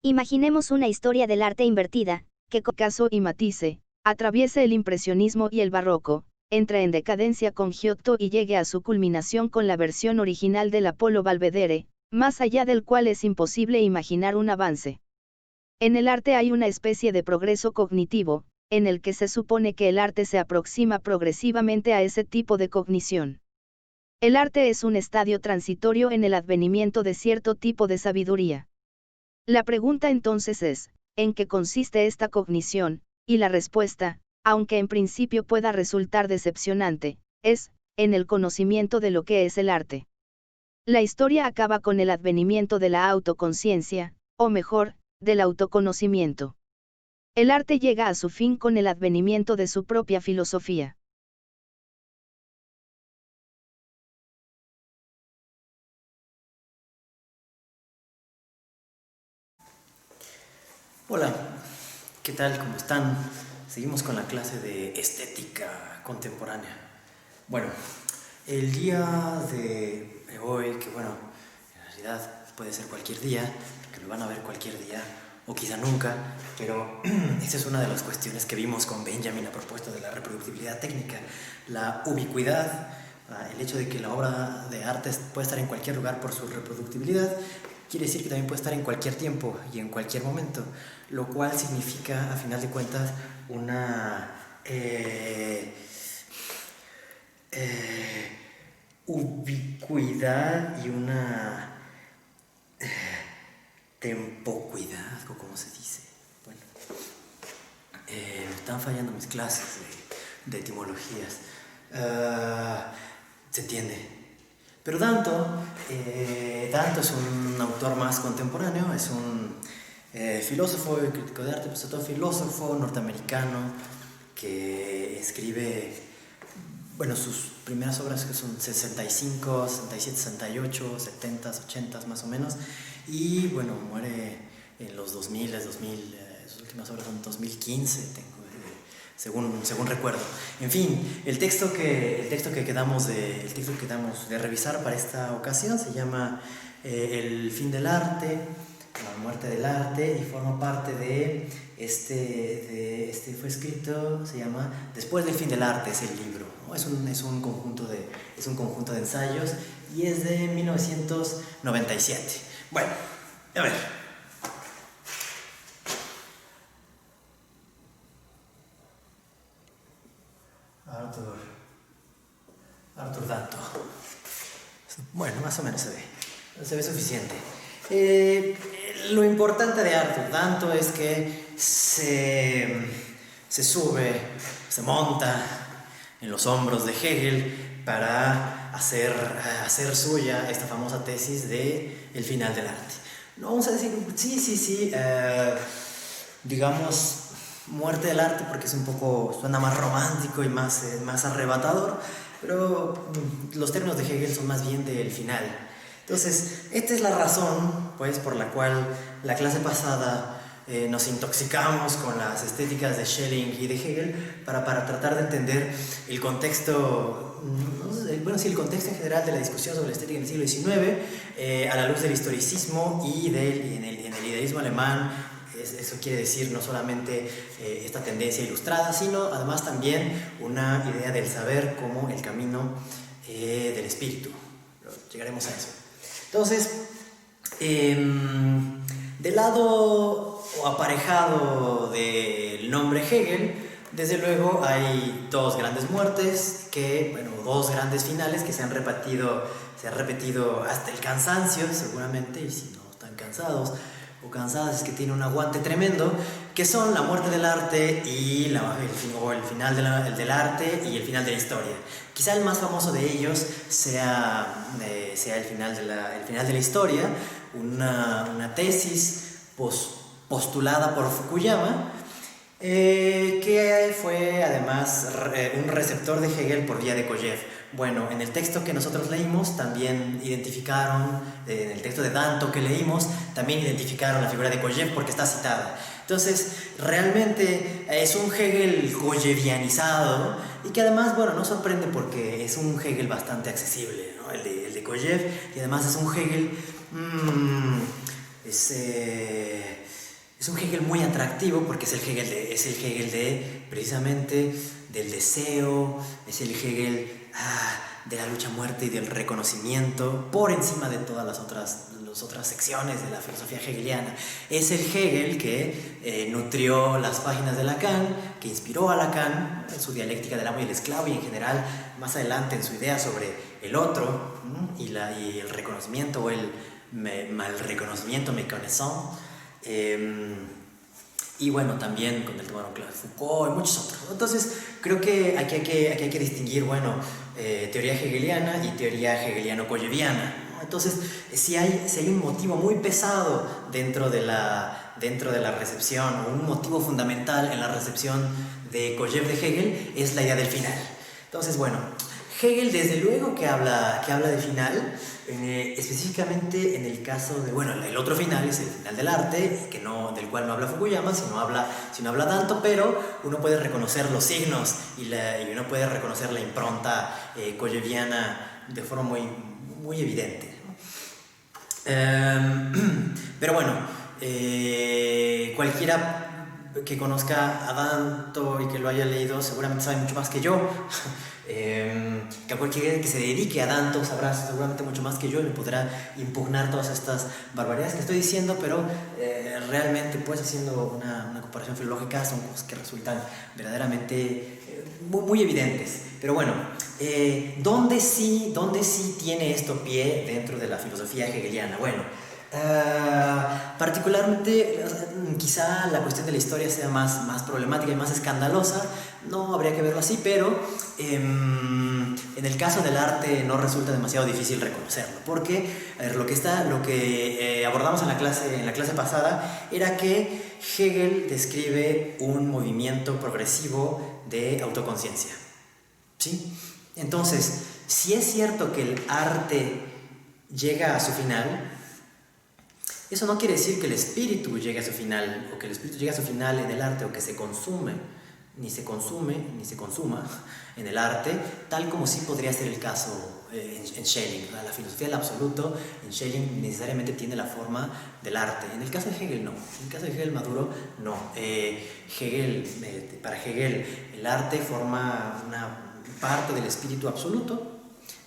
Imaginemos una historia del arte invertida, que con Picasso y Matisse, atraviese el impresionismo y el barroco, entre en decadencia con Giotto y llegue a su culminación con la versión original del Apolo Belvedere, más allá del cual es imposible imaginar un avance. En el arte hay una especie de progreso cognitivo, en el que se supone que el arte se aproxima progresivamente a ese tipo de cognición. El arte es un estadio transitorio en el advenimiento de cierto tipo de sabiduría. La pregunta entonces es, ¿en qué consiste esta cognición? Y la respuesta, aunque en principio pueda resultar decepcionante, es, en el conocimiento de lo que es el arte. La historia acaba con el advenimiento de la autoconciencia, o mejor, del autoconocimiento. El arte llega a su fin con el advenimiento de su propia filosofía. Hola, ¿qué tal? ¿Cómo están? Seguimos con la clase de estética contemporánea. Bueno, el día de hoy, que bueno, en realidad puede ser cualquier día, que lo van a ver cualquier día, o quizá nunca, pero esa es una de las cuestiones que vimos con Benjamin a propósito de la reproductibilidad técnica, la ubicuidad, el hecho de que la obra de arte puede estar en cualquier lugar por su reproductibilidad, quiere decir que también puede estar en cualquier tiempo y en cualquier momento, lo cual significa, a final de cuentas, una ubicuidad y una tempocuidad, o como se dice. Bueno, están fallando mis clases de etimologías. ¿Se entiende? Pero Danto es un autor más contemporáneo, es un filósofo y crítico de arte, pues todo filósofo norteamericano que escribe, bueno, sus primeras obras que son 65, 67, 68, 70, 80 más o menos, y bueno, muere en los 2000, sus últimas obras son 2015, según recuerdo. En fin, el texto que quedamos de revisar para esta ocasión se llama El fin del arte, la muerte del arte, y forma parte de fue escrito, se llama Después del fin del arte, es el libro, ¿no? Es un conjunto de ensayos y es de 1997. Bueno, a ver. Arthur Danto. Bueno, más o menos se ve suficiente. Lo importante de Arthur Danto es que se sube, se monta en los hombros de Hegel para hacer suya esta famosa tesis de el final del arte. No vamos a decir, sí, digamos, muerte del arte porque suena más romántico y más arrebatador, pero los términos de Hegel son más bien del final. Entonces, esta es la razón, pues, por la cual la clase pasada nos intoxicamos con las estéticas de Schelling y de Hegel para tratar de entender el contexto, el contexto en general de la discusión sobre la estética en el siglo XIX, a la luz del historicismo y en el idealismo alemán. Eso quiere decir no solamente esta tendencia ilustrada, sino además también una idea del saber como el camino del espíritu. Pero llegaremos a eso. Entonces, del lado o aparejado del nombre Hegel, desde luego hay dos grandes muertes, dos grandes finales que se han repetido hasta el cansancio, seguramente, y si no están cansados o cansadas es que tiene un aguante tremendo, que son la muerte del arte y el final del arte y el final de la historia. Quizá el más famoso de ellos sea el final de la historia, una tesis postulada por Fukuyama, que fue además un receptor de Hegel por vía de Kojev. Bueno, en el texto que nosotros leímos también identificaron, en el texto de Danto que leímos, también identificaron la figura de Kojev porque está citada. Entonces, realmente es un Hegel kojevianizado y que además, bueno, no sorprende porque es un Hegel bastante accesible, ¿no? El de Kojev, y además es un Hegel Es un Hegel muy atractivo porque es el Hegel de precisamente del deseo, es el Hegel de la lucha a muerte y del reconocimiento por encima de todas las otras secciones de la filosofía hegeliana. Es el Hegel que nutrió las páginas de Lacan, que inspiró a Lacan en su dialéctica del amo y el esclavo y en general más adelante en su idea sobre el otro y el reconocimiento o el mal reconocimiento, méconnaissance. Y bueno, también con el tema de Foucault y muchos otros. Entonces, creo que aquí hay que distinguir, bueno, teoría hegeliana y teoría hegeliano-kojeviana, ¿no? Entonces, si hay un motivo muy pesado dentro de la recepción, o un motivo fundamental en la recepción de Kojève de Hegel, es la idea del final. Entonces, bueno, Hegel desde luego que habla de final, específicamente en el caso de, bueno, el otro final es el final del arte, del cual no habla Fukuyama, sino habla Danto, pero uno puede reconocer los signos y uno puede reconocer la impronta kojeviana de forma muy, muy evidente, ¿no? Pero bueno, cualquiera que conozca a Danto y que lo haya leído seguramente sabe mucho más que yo. Que cualquiera que se dedique a Danto sabrá seguramente mucho más que yo y me podrá impugnar todas estas barbaridades que estoy diciendo, pero realmente pues haciendo una comparación filológica son cosas que resultan verdaderamente muy, muy evidentes. Pero bueno, ¿dónde sí tiene esto pie dentro de la filosofía hegeliana? Bueno, particularmente quizá la cuestión de la historia sea más problemática y más escandalosa, no habría que verlo así, pero en el caso del arte no resulta demasiado difícil reconocerlo, porque a ver, lo que abordamos en la clase pasada era que Hegel describe un movimiento progresivo de autoconciencia, ¿sí? Entonces, si es cierto que el arte llega a su final, eso no quiere decir que el espíritu llegue a su final, o que el espíritu llegue a su final en el arte, o que se consuma en el arte, tal como sí podría ser el caso en Schelling. La filosofía del absoluto en Schelling necesariamente tiene la forma del arte. En el caso de Hegel no. En el caso de Hegel Maduro no. Para Hegel el arte forma una parte del espíritu absoluto,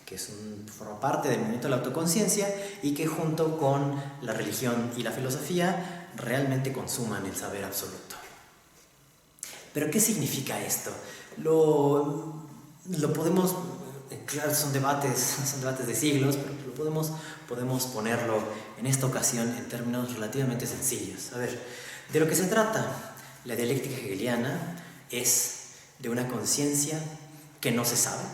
que forma parte del movimiento de la autoconciencia y que junto con la religión y la filosofía realmente consuman el saber absoluto. ¿Pero qué significa esto? Lo podemos, claro, son debates de siglos, pero podemos ponerlo en esta ocasión en términos relativamente sencillos. A ver, de lo que se trata la dialéctica hegeliana es de una conciencia que no se sabe,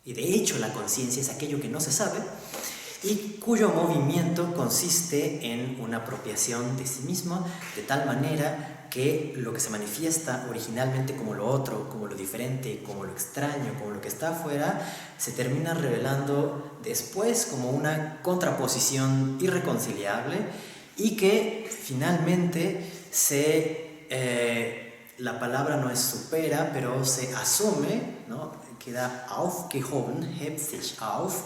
y de hecho la conciencia es aquello que no se sabe, y cuyo movimiento consiste en una apropiación de sí mismo, de tal manera que lo que se manifiesta originalmente como lo otro, como lo diferente, como lo extraño, como lo que está afuera, se termina revelando después como una contraposición irreconciliable y que finalmente la palabra no es supera, pero se asume, ¿no? Queda aufgehoben, hebt sich auf,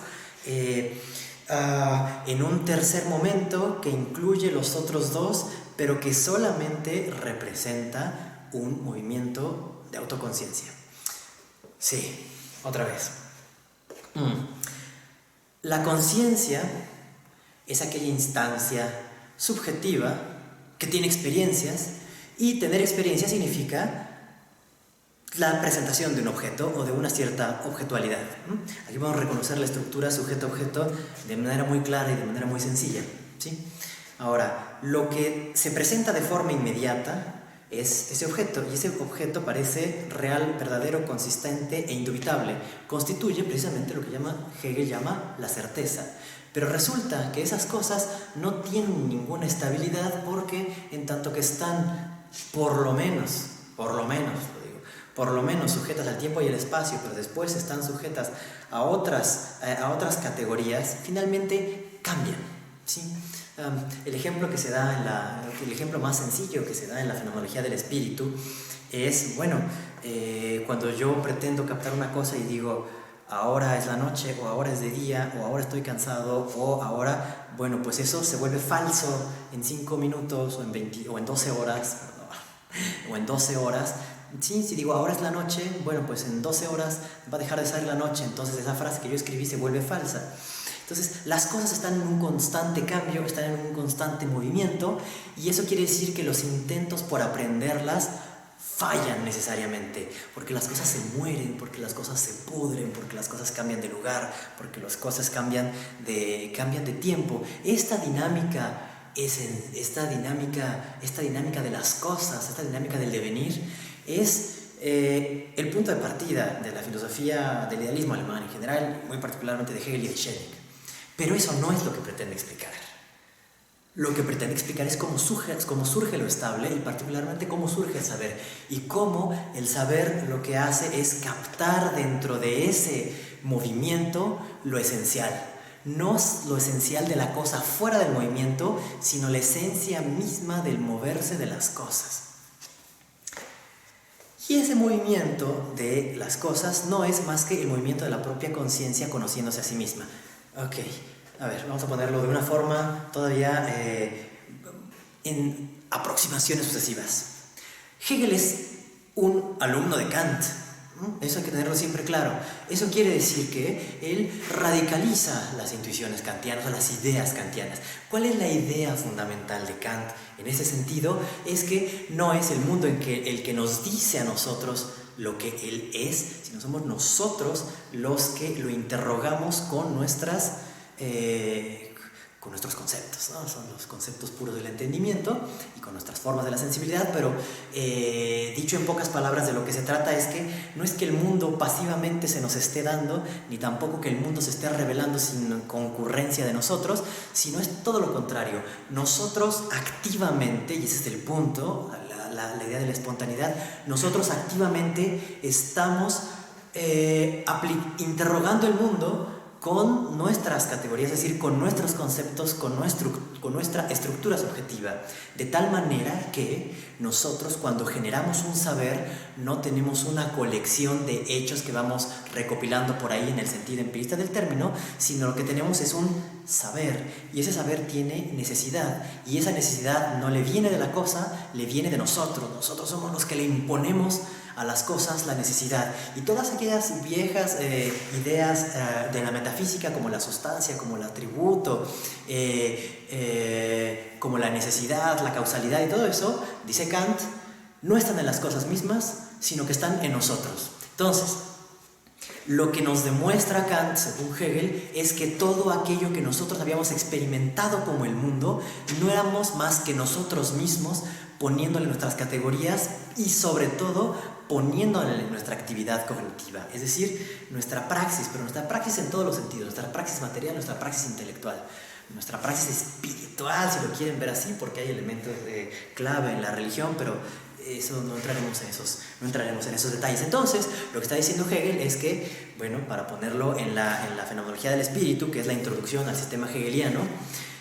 en un tercer momento que incluye los otros dos, pero que solamente representa un movimiento de autoconciencia. Sí, otra vez. La conciencia es aquella instancia subjetiva que tiene experiencias, y tener experiencia significa la presentación de un objeto o de una cierta objetualidad. Aquí vamos a reconocer la estructura sujeto-objeto de manera muy clara y de manera muy sencilla, ¿sí? Ahora, lo que se presenta de forma inmediata es ese objeto, y ese objeto parece real, verdadero, consistente e indubitable. Constituye precisamente lo que Hegel llama la certeza. Pero resulta que esas cosas no tienen ninguna estabilidad, porque en tanto que están por lo menos sujetas al tiempo y al espacio, pero después están sujetas a otras categorías, finalmente cambian, ¿sí? El ejemplo más sencillo que se da en la fenomenología del espíritu es, bueno, cuando yo pretendo captar una cosa y digo, ahora es la noche, o ahora es de día, o ahora estoy cansado, o ahora, bueno, pues eso se vuelve falso en 5 minutos, o en 20, o en 12 horas, o en 12 horas. Sí, si digo ahora es la noche, bueno, pues en 12 horas va a dejar de ser la noche, entonces esa frase que yo escribí se vuelve falsa. Entonces, las cosas están en un constante cambio, están en un constante movimiento, y eso quiere decir que los intentos por aprenderlas fallan necesariamente, porque las cosas se mueren, porque las cosas se pudren, porque las cosas cambian de lugar, porque las cosas cambian de tiempo. Esta dinámica de las cosas, esta dinámica del devenir, es el punto de partida de la filosofía del idealismo alemán en general, muy particularmente de Hegel y de Schelling. Pero eso no es lo que pretende explicar. Lo que pretende explicar es cómo surge lo estable, y particularmente cómo surge el saber, y cómo el saber lo que hace es captar dentro de ese movimiento lo esencial. No lo esencial de la cosa fuera del movimiento, sino la esencia misma del moverse de las cosas. Y ese movimiento de las cosas no es más que el movimiento de la propia conciencia conociéndose a sí misma. Ok, a ver, vamos a ponerlo de una forma todavía en aproximaciones sucesivas. Hegel es un alumno de Kant. Eso hay que tenerlo siempre claro. Eso quiere decir que él radicaliza las intuiciones kantianas o las ideas kantianas. ¿Cuál es la idea fundamental de Kant? En ese sentido, es que no es el mundo el que nos dice a nosotros lo que él es, sino somos nosotros los que lo interrogamos con nuestros conceptos, ¿no? Son los conceptos puros del entendimiento y con nuestras formas de la sensibilidad, pero dicho en pocas palabras, de lo que se trata es que no es que el mundo pasivamente se nos esté dando, ni tampoco que el mundo se esté revelando sin concurrencia de nosotros, sino es todo lo contrario. Nosotros activamente, y ese es el punto, la idea de la espontaneidad, nosotros activamente estamos interrogando el mundo con nuestras categorías, es decir, con nuestros conceptos, con nuestra estructura subjetiva, de tal manera que nosotros, cuando generamos un saber, no tenemos una colección de hechos que vamos recopilando por ahí en el sentido empirista del término, sino lo que tenemos es un saber, y ese saber tiene necesidad, y esa necesidad no le viene de la cosa, le viene de nosotros. Nosotros somos los que le imponemos a las cosas la necesidad, y todas aquellas viejas ideas de la metafísica, como la sustancia, como el atributo, como la necesidad, la causalidad y todo eso, dice Kant, no están en las cosas mismas, sino que están en nosotros. Entonces, lo que nos demuestra Kant, según Hegel, es que todo aquello que nosotros habíamos experimentado como el mundo, no éramos más que nosotros mismos poniéndole nuestras categorías y sobre todo poniéndole nuestra actividad cognitiva, es decir, nuestra praxis, pero nuestra praxis en todos los sentidos, nuestra praxis material, nuestra praxis intelectual, nuestra praxis espiritual, si lo quieren ver así, porque hay elementos clave en la religión, pero eso no entraremos en esos detalles. Entonces, lo que está diciendo Hegel es que, bueno, para ponerlo en la fenomenología del espíritu, que es la introducción al sistema hegeliano,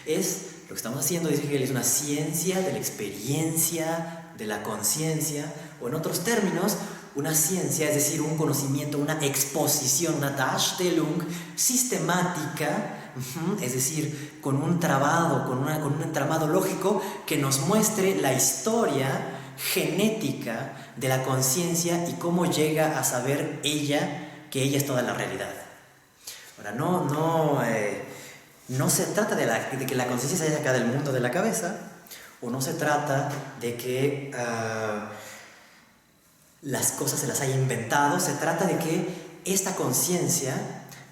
es lo que estamos haciendo, dice Hegel, es una ciencia de la experiencia, de la conciencia, o en otros términos, una ciencia, es decir, un conocimiento, una exposición, una Darstellung sistemática, es decir, con un trabado, con un entramado lógico que nos muestre la historia genética de la conciencia y cómo llega a saber ella que ella es toda la realidad. Ahora, no se trata de que la conciencia se haya sacado del mundo de la cabeza, o no se trata de que las cosas se las haya inventado, se trata de que esta conciencia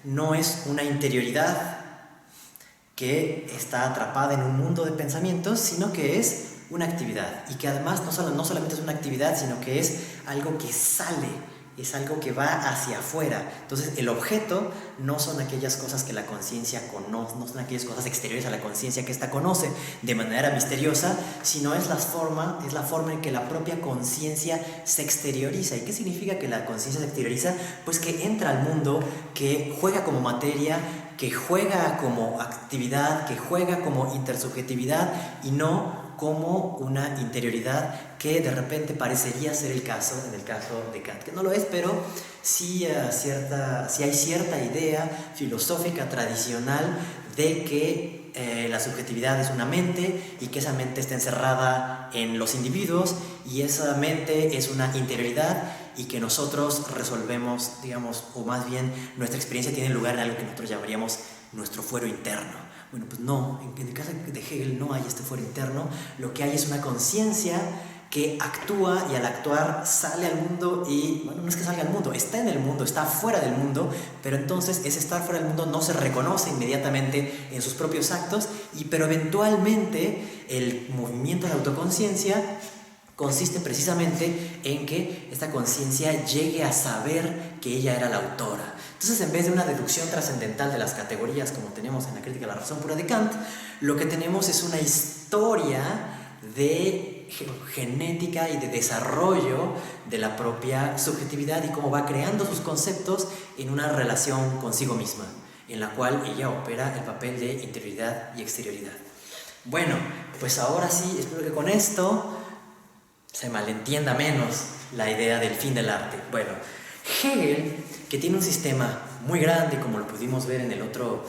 no es una interioridad que está atrapada en un mundo de pensamientos, sino que es una actividad, y que además no solamente es una actividad, sino que es algo que sale, es algo que va hacia afuera. Entonces el objeto no son aquellas cosas que la conciencia conoce, no son aquellas cosas exteriores a la conciencia que ésta conoce de manera misteriosa, sino es la forma en que la propia conciencia se exterioriza. ¿Y qué significa que la conciencia se exterioriza? Pues que entra al mundo, que juega como materia, que juega como actividad, que juega como intersubjetividad, y no como una interioridad que de repente parecería ser el caso en el caso de Kant, que no lo es, pero sí hay cierta idea filosófica tradicional de que la subjetividad es una mente y que esa mente está encerrada en los individuos y esa mente es una interioridad y que nosotros resolvemos, digamos, o más bien nuestra experiencia tiene lugar en algo que nosotros llamaríamos nuestro fuero interno. Bueno, pues no, en el caso de Hegel no hay este fuero interno, lo que hay es una conciencia que actúa y al actuar sale al mundo y, bueno, no es que salga al mundo, está en el mundo, está fuera del mundo, pero entonces ese estar fuera del mundo no se reconoce inmediatamente en sus propios actos, pero eventualmente el movimiento de la autoconciencia consiste precisamente en que esta conciencia llegue a saber que ella era la autora. Entonces, en vez de una deducción trascendental de las categorías como tenemos en la crítica de la razón pura de Kant, lo que tenemos es una historia de genética y de desarrollo de la propia subjetividad y cómo va creando sus conceptos en una relación consigo misma, en la cual ella opera el papel de interioridad y exterioridad. Bueno, pues ahora sí, espero que con esto se malentienda menos la idea del fin del arte. Bueno, Hegel, que tiene un sistema muy grande, como lo pudimos ver en el otro,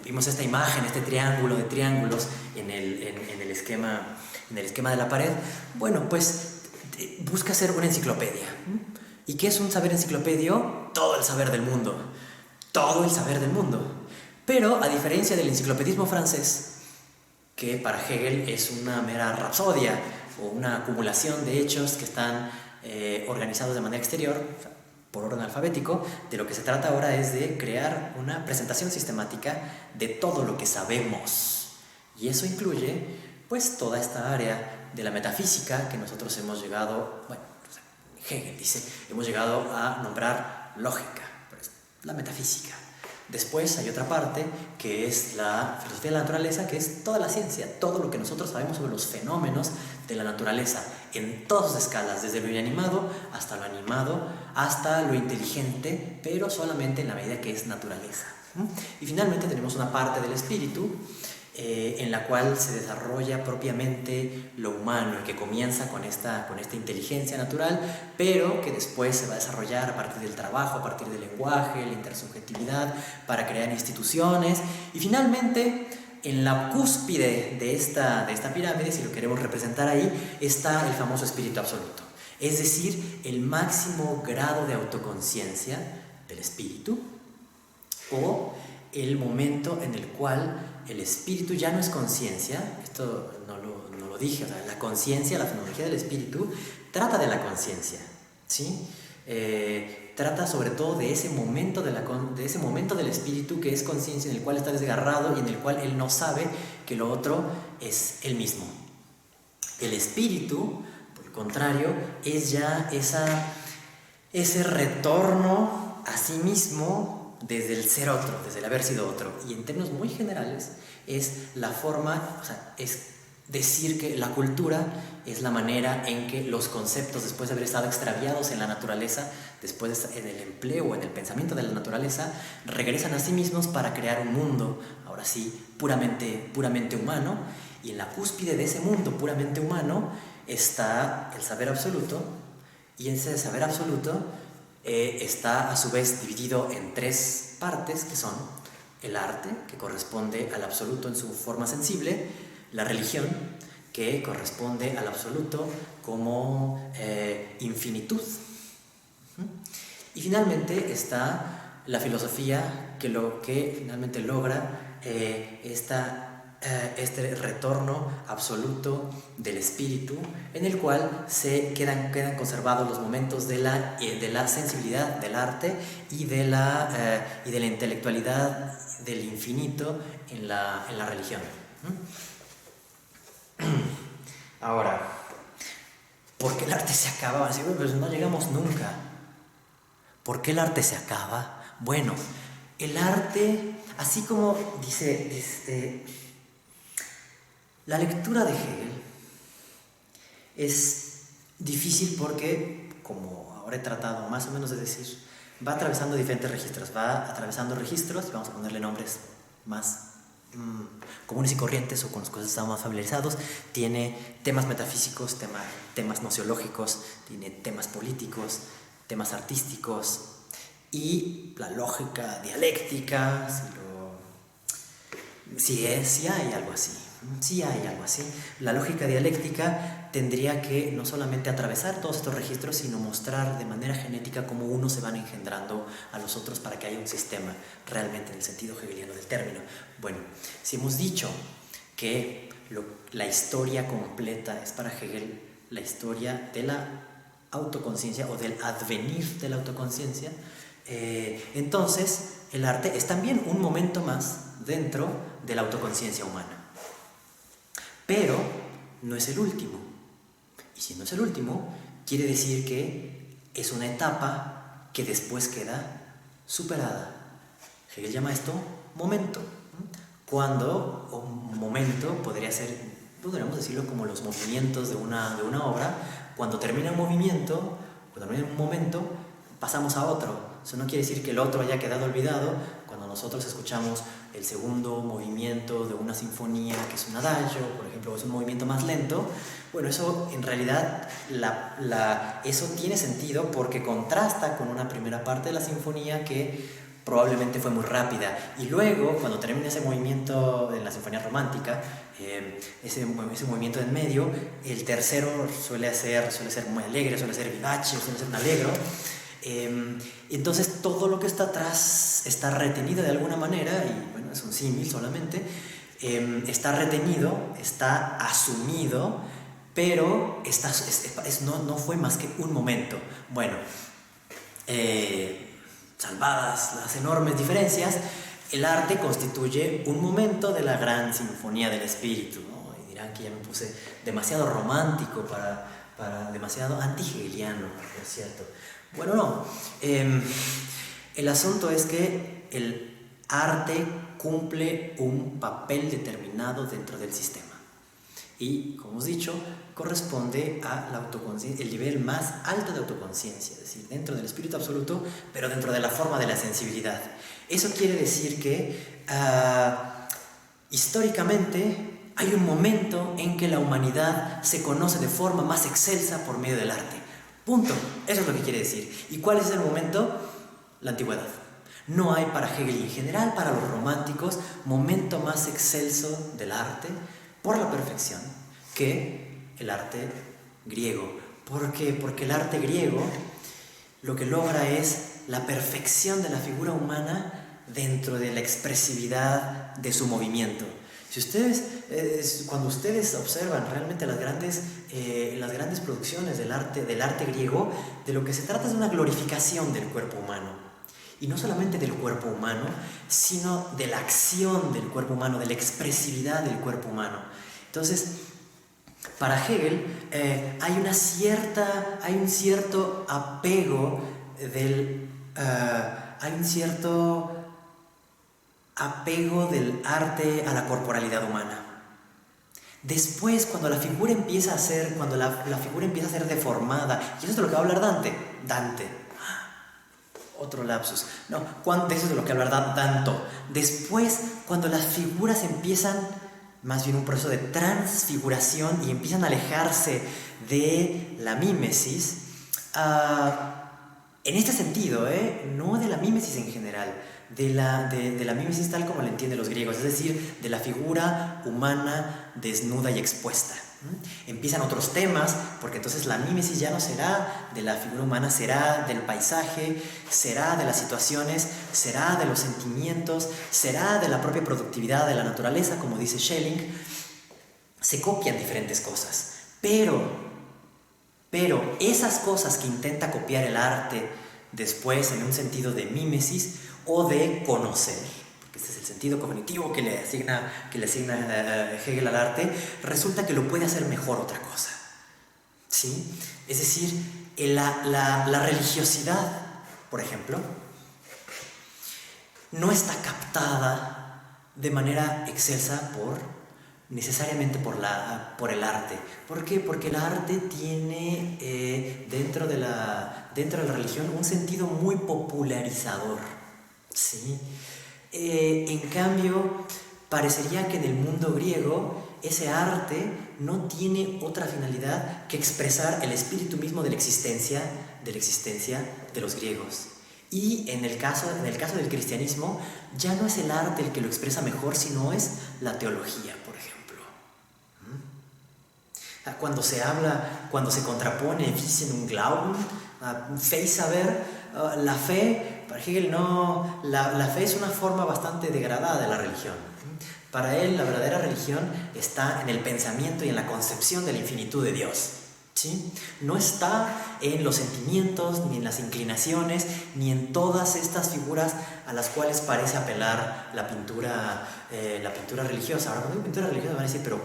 vimos esta imagen, este triángulo de triángulos en el esquema de la pared, bueno, pues busca ser una enciclopedia. ¿Y qué es un saber enciclopedio? Todo el saber del mundo. Todo el saber del mundo. Pero, a diferencia del enciclopedismo francés, que para Hegel es una mera rapsodia o una acumulación de hechos que están organizados de manera exterior, por orden alfabético, de lo que se trata ahora es de crear una presentación sistemática de todo lo que sabemos. Y eso incluye, pues, toda esta área de la metafísica que nosotros hemos llegado, bueno, Hegel dice, hemos llegado a nombrar lógica, pues, la metafísica. Después hay otra parte que es la filosofía de la naturaleza, que es toda la ciencia, todo lo que nosotros sabemos sobre los fenómenos de la naturaleza, en todas sus escalas, desde lo inanimado hasta lo animado, hasta lo inteligente, pero solamente en la medida que es naturaleza. Y finalmente tenemos una parte del espíritu, en la cual se desarrolla propiamente lo humano, y que comienza con esta inteligencia natural, pero que después se va a desarrollar a partir del trabajo, a partir del lenguaje, la intersubjetividad, para crear instituciones, y finalmente en la cúspide de esta pirámide, si lo queremos representar ahí, está el famoso espíritu absoluto, es decir, el máximo grado de autoconciencia del espíritu, o el momento en el cual el espíritu ya no es conciencia. Esto no lo dije, o sea, la conciencia, la fenomenología del espíritu trata de la conciencia, ¿sí? Trata sobre todo de ese momento del espíritu que es conciencia, en el cual está desgarrado y en el cual él no sabe que lo otro es él mismo. El espíritu, por el contrario, es ya ese retorno a sí mismo desde el ser otro, desde el haber sido otro. Y en términos muy generales es la forma, o sea, es decir que la cultura es la manera en que los conceptos, después de haber estado extraviados en la naturaleza, después en el empleo o en el pensamiento de la naturaleza, regresan a sí mismos para crear un mundo, ahora sí, puramente humano. Y en la cúspide de ese mundo puramente humano está el saber absoluto, y ese saber absoluto está a su vez dividido en tres partes, que son el arte, que corresponde al absoluto en su forma sensible, la religión, que corresponde al absoluto como infinitud, y finalmente está la filosofía, que lo que finalmente logra este retorno absoluto del espíritu, en el cual se quedan conservados los momentos de la sensibilidad del arte y de la intelectualidad del infinito en la religión. Ahora, ¿por qué el arte se acaba? Así, pues no llegamos nunca. ¿Por qué el arte se acaba? Bueno, el arte, así como dice la lectura de Hegel es difícil porque, como ahora he tratado más o menos de decir, va atravesando diferentes registros, va atravesando registros, y vamos a ponerle nombres más comunes y corrientes o con los que estamos más familiarizados, tiene temas metafísicos, temas nociológicos, tiene temas políticos, temas artísticos y la lógica dialéctica, sí hay algo así. Sí hay algo así. La lógica dialéctica tendría que no solamente atravesar todos estos registros, sino mostrar de manera genética cómo unos se van engendrando a los otros para que haya un sistema realmente en el sentido hegeliano del término. Bueno, si hemos dicho que la historia completa es para Hegel la historia de la autoconciencia o del advenir de la autoconciencia, entonces el arte es también un momento más dentro de la autoconciencia humana. Pero no es el último. Y si no es el último, quiere decir que es una etapa que después queda superada. Hegel llama esto momento. Cuando un momento podríamos decirlo como los movimientos de una obra. Cuando termina un movimiento, cuando termina un momento, pasamos a otro. Eso no quiere decir que el otro haya quedado olvidado. Cuando nosotros escuchamos el segundo movimiento de una sinfonía, que es un adagio, por ejemplo, es un movimiento más lento, bueno, eso en realidad eso tiene sentido porque contrasta con una primera parte de la sinfonía que probablemente fue muy rápida, y luego cuando termina ese movimiento en la sinfonía romántica, ese movimiento en medio, el tercero suele ser muy alegre, suele ser vivace, suele ser un alegro. Entonces todo lo que está atrás está retenido de alguna manera, y bueno, es un símil solamente, está retenido, está asumido, pero no fue más que un momento. Bueno, salvadas las enormes diferencias, el arte constituye un momento de la gran sinfonía del espíritu, ¿no? Y dirán que ya me puse demasiado romántico demasiado anti-hegeliano, por cierto. Bueno, no. El asunto es que el arte cumple un papel determinado dentro del sistema. Y, como hemos dicho, corresponde a la autoconciencia, el nivel más alto de autoconciencia, es decir, dentro del espíritu absoluto, pero dentro de la forma de la sensibilidad. Eso quiere decir que históricamente hay un momento en que la humanidad se conoce de forma más excelsa por medio del arte. Punto. Eso es lo que quiere decir. ¿Y cuál es el momento? La antigüedad. No hay para Hegel y en general para los románticos momento más excelso del arte por la perfección que el arte griego. ¿Por qué? Porque el arte griego lo que logra es la perfección de la figura humana dentro de la expresividad de su movimiento. Si cuando ustedes observan realmente las grandes producciones del arte griego, de lo que se trata es de una glorificación del cuerpo humano. Y no solamente del cuerpo humano, sino de la acción del cuerpo humano, de la expresividad del cuerpo humano. Entonces, para Hegel hay un cierto apego del arte a la corporalidad humana. Después, cuando la figura empieza a ser deformada, y eso es de lo que va a hablar Dante, otro lapsus, no, de eso es de lo que va a hablar Danto. Después, cuando las figuras empiezan, más bien un proceso de transfiguración y empiezan a alejarse de la mímesis, en este sentido, no de la mímesis en general, de la mímesis tal como la entienden los griegos, es decir, de la figura humana desnuda y expuesta. Empiezan otros temas, porque entonces la mímesis ya no será de la figura humana, será del paisaje, será de las situaciones, será de los sentimientos, será de la propia productividad de la naturaleza, como dice Schelling. Se copian diferentes cosas, pero esas cosas que intenta copiar el arte después en un sentido de mímesis o de conocer, porque este es el sentido cognitivo que le asigna Hegel al arte, resulta que lo puede hacer mejor otra cosa, ¿sí? Es decir, la religiosidad, por ejemplo, no está captada de manera excelsa necesariamente por el arte. ¿Por qué? Porque el arte tiene dentro de la religión un sentido muy popularizador, ¿sí? En cambio, parecería que en el mundo griego ese arte no tiene otra finalidad que expresar el espíritu mismo de la existencia de los griegos. Y en el caso del cristianismo, ya no es el arte el que lo expresa mejor, sino es la teología, por ejemplo. Cuando se contrapone Wissen und Glauben, fe y saber, la fe, para Hegel la fe es una forma bastante degradada de la religión. Para él, la verdadera religión está en el pensamiento y en la concepción de la infinitud de Dios. ¿Sí? No está en los sentimientos, ni en las inclinaciones, ni en todas estas figuras a las cuales parece apelar la pintura religiosa. Ahora, cuando digo pintura religiosa van a decir, pero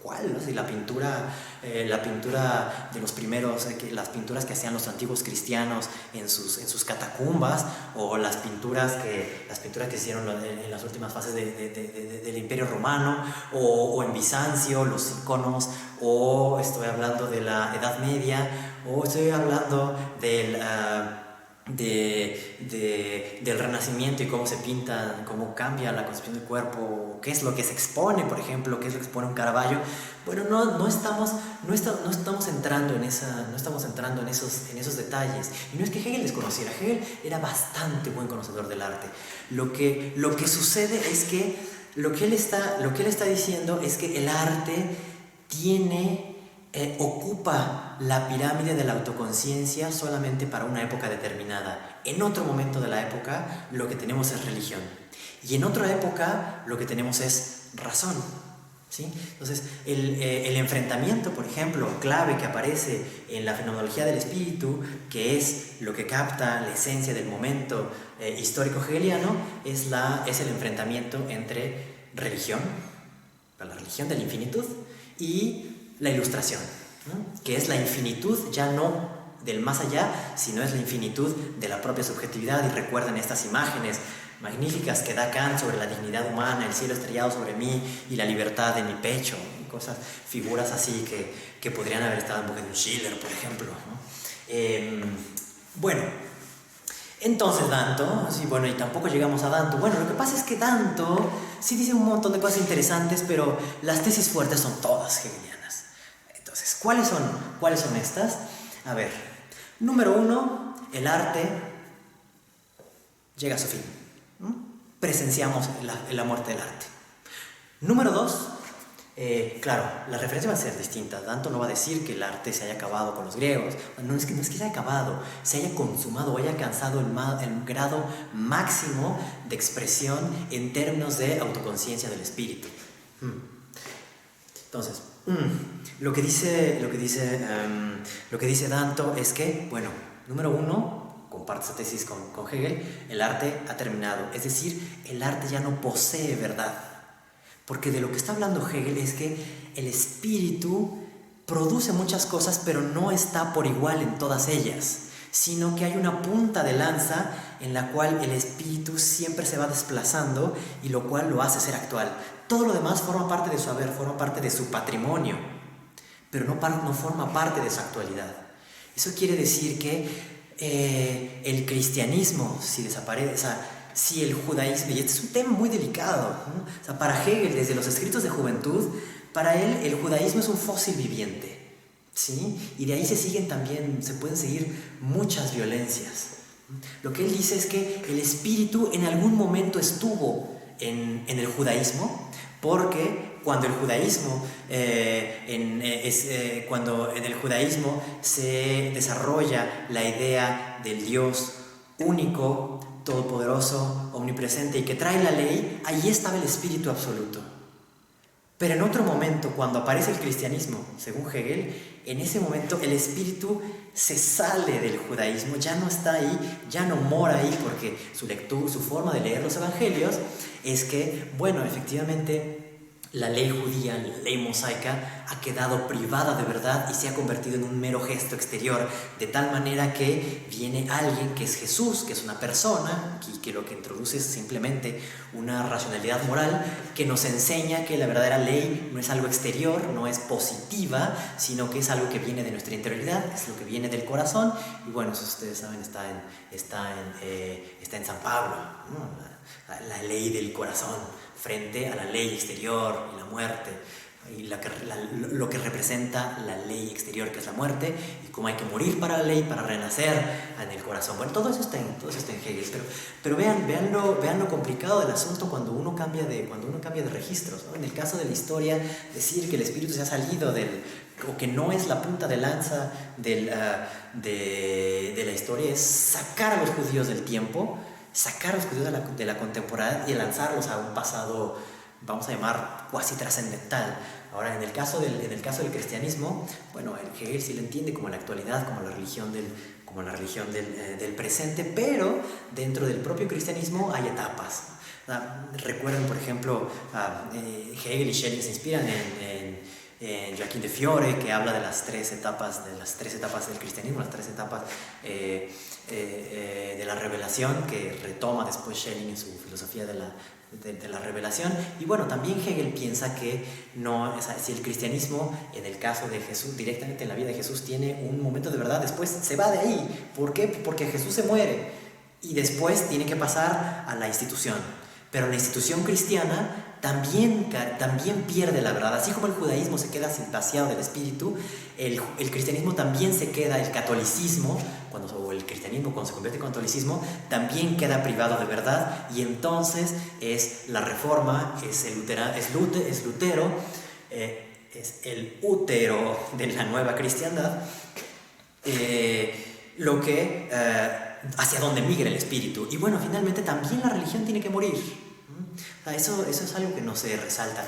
¿cuál? ¿No? Si la pintura de los primeros, las pinturas que hacían los antiguos cristianos en sus catacumbas, o las pinturas que se hicieron en las últimas fases del Imperio Romano, o en Bizancio, los iconos, o estoy hablando de la Edad Media, o estoy hablando del Renacimiento y cómo se pinta, cómo cambia la concepción del cuerpo, qué es lo que se expone, por ejemplo, qué es lo que expone un Caravaggio. Bueno, no estamos entrando en esos detalles. Y no es que Hegel desconociera, Hegel era bastante buen conocedor del arte. Lo que sucede es que lo que él está diciendo es que el arte ocupa la pirámide de la autoconciencia solamente para una época determinada. En otro momento de la época lo que tenemos es religión, y en otra época lo que tenemos es razón. ¿Sí? Entonces el enfrentamiento, por ejemplo, clave que aparece en la fenomenología del espíritu, que es lo que capta la esencia del momento histórico hegeliano, es el enfrentamiento entre religión, la religión de la infinitud, y la ilustración, ¿no? Que es la infinitud ya no del más allá, sino es la infinitud de la propia subjetividad. Y recuerden estas imágenes magníficas que da Kant sobre la dignidad humana, el cielo estrellado sobre mí y la libertad en mi pecho, figuras así que podrían haber estado en boca de un Schiller, por ejemplo, ¿no? Bueno, entonces Danto, sí, bueno, y tampoco llegamos a Danto. Bueno, lo que pasa es que Danto sí dice un montón de cosas interesantes, pero las tesis fuertes son todas hegelianas. Entonces, ¿cuáles son estas? A ver, número 1, el arte llega a su fin. Presenciamos la muerte del arte. Número 2, claro, la referencia va a ser distinta. Danto no va a decir que el arte se haya acabado con los griegos. No es que se haya acabado, se haya consumado o haya alcanzado el grado máximo de expresión en términos de autoconciencia del espíritu. Entonces, lo que dice Danto es que, bueno, número 1, comparte esa tesis con Hegel, el arte ha terminado. Es decir, el arte ya no posee verdad. Porque de lo que está hablando Hegel es que el espíritu produce muchas cosas, pero no está por igual en todas ellas, sino que hay una punta de lanza en la cual el espíritu siempre se va desplazando, y lo cual lo hace ser actual. Todo lo demás forma parte de su haber, forma parte de su patrimonio, pero no forma parte de su actualidad. Eso quiere decir que el cristianismo, si desaparece, o sea, si el judaísmo, y este es un tema muy delicado, ¿no? O sea, para Hegel, desde los escritos de juventud, para él el judaísmo es un fósil viviente, ¿sí? Y de ahí se pueden seguir muchas violencias. Lo que él dice es que el espíritu en algún momento estuvo en el judaísmo, porque cuando el judaísmo cuando en el judaísmo se desarrolla la idea del Dios único, todopoderoso, omnipresente y que trae la ley, allí estaba el espíritu absoluto. Pero en otro momento, cuando aparece el cristianismo, según Hegel, en ese momento el espíritu se sale del judaísmo, ya no está ahí, ya no mora ahí, porque su forma de leer los evangelios es que, bueno, efectivamente la ley judía, la ley mosaica, ha quedado privada de verdad y se ha convertido en un mero gesto exterior, de tal manera que viene alguien que es Jesús, que es una persona, y que lo que introduce es simplemente una racionalidad moral que nos enseña que la verdadera ley no es algo exterior, no es positiva, sino que es algo que viene de nuestra interioridad, es lo que viene del corazón. Y bueno, eso ustedes saben, está en San Pablo, ¿no? La ley del corazón frente a la ley exterior y la muerte, y lo que representa la ley exterior, que es la muerte, y cómo hay que morir para la ley, para renacer en el corazón. Bueno, todo eso está en Hegel, pero vean lo complicado del asunto cuando uno cambia de registros, ¿no? En el caso de la historia, decir que el espíritu se ha salido o que no es la punta de lanza de la historia, es sacar a los judíos del tiempo, sacar a los judíos de la contemporaneidad y lanzarlos a un pasado, vamos a llamar, cuasi trascendental. Ahora, en el caso del cristianismo, bueno, Hegel sí lo entiende como la actualidad, como la religión del presente, pero dentro del propio cristianismo hay etapas. Recuerden, por ejemplo, Hegel y Schelling se inspiran en Joaquín de Fiore, que habla de las tres etapas del cristianismo, las tres etapas de la revelación, que retoma después Schelling en su filosofía de la revelación. Y bueno, también Hegel piensa que no, si el cristianismo, en el caso de Jesús, directamente en la vida de Jesús, tiene un momento de verdad, después se va de ahí. ¿Por qué? Porque Jesús se muere y después tiene que pasar a la institución. Pero la institución cristiana también pierde la verdad. Así como el judaísmo se queda vaciado del espíritu, el cristianismo también se queda, el catolicismo, o el cristianismo cuando se convierte en catolicismo, también queda privado de verdad, y entonces es la reforma, es Lutero, es el útero de la nueva cristiandad, hacia donde migra el espíritu. Y bueno, finalmente también la religión tiene que morir. Eso es algo que no se resalta.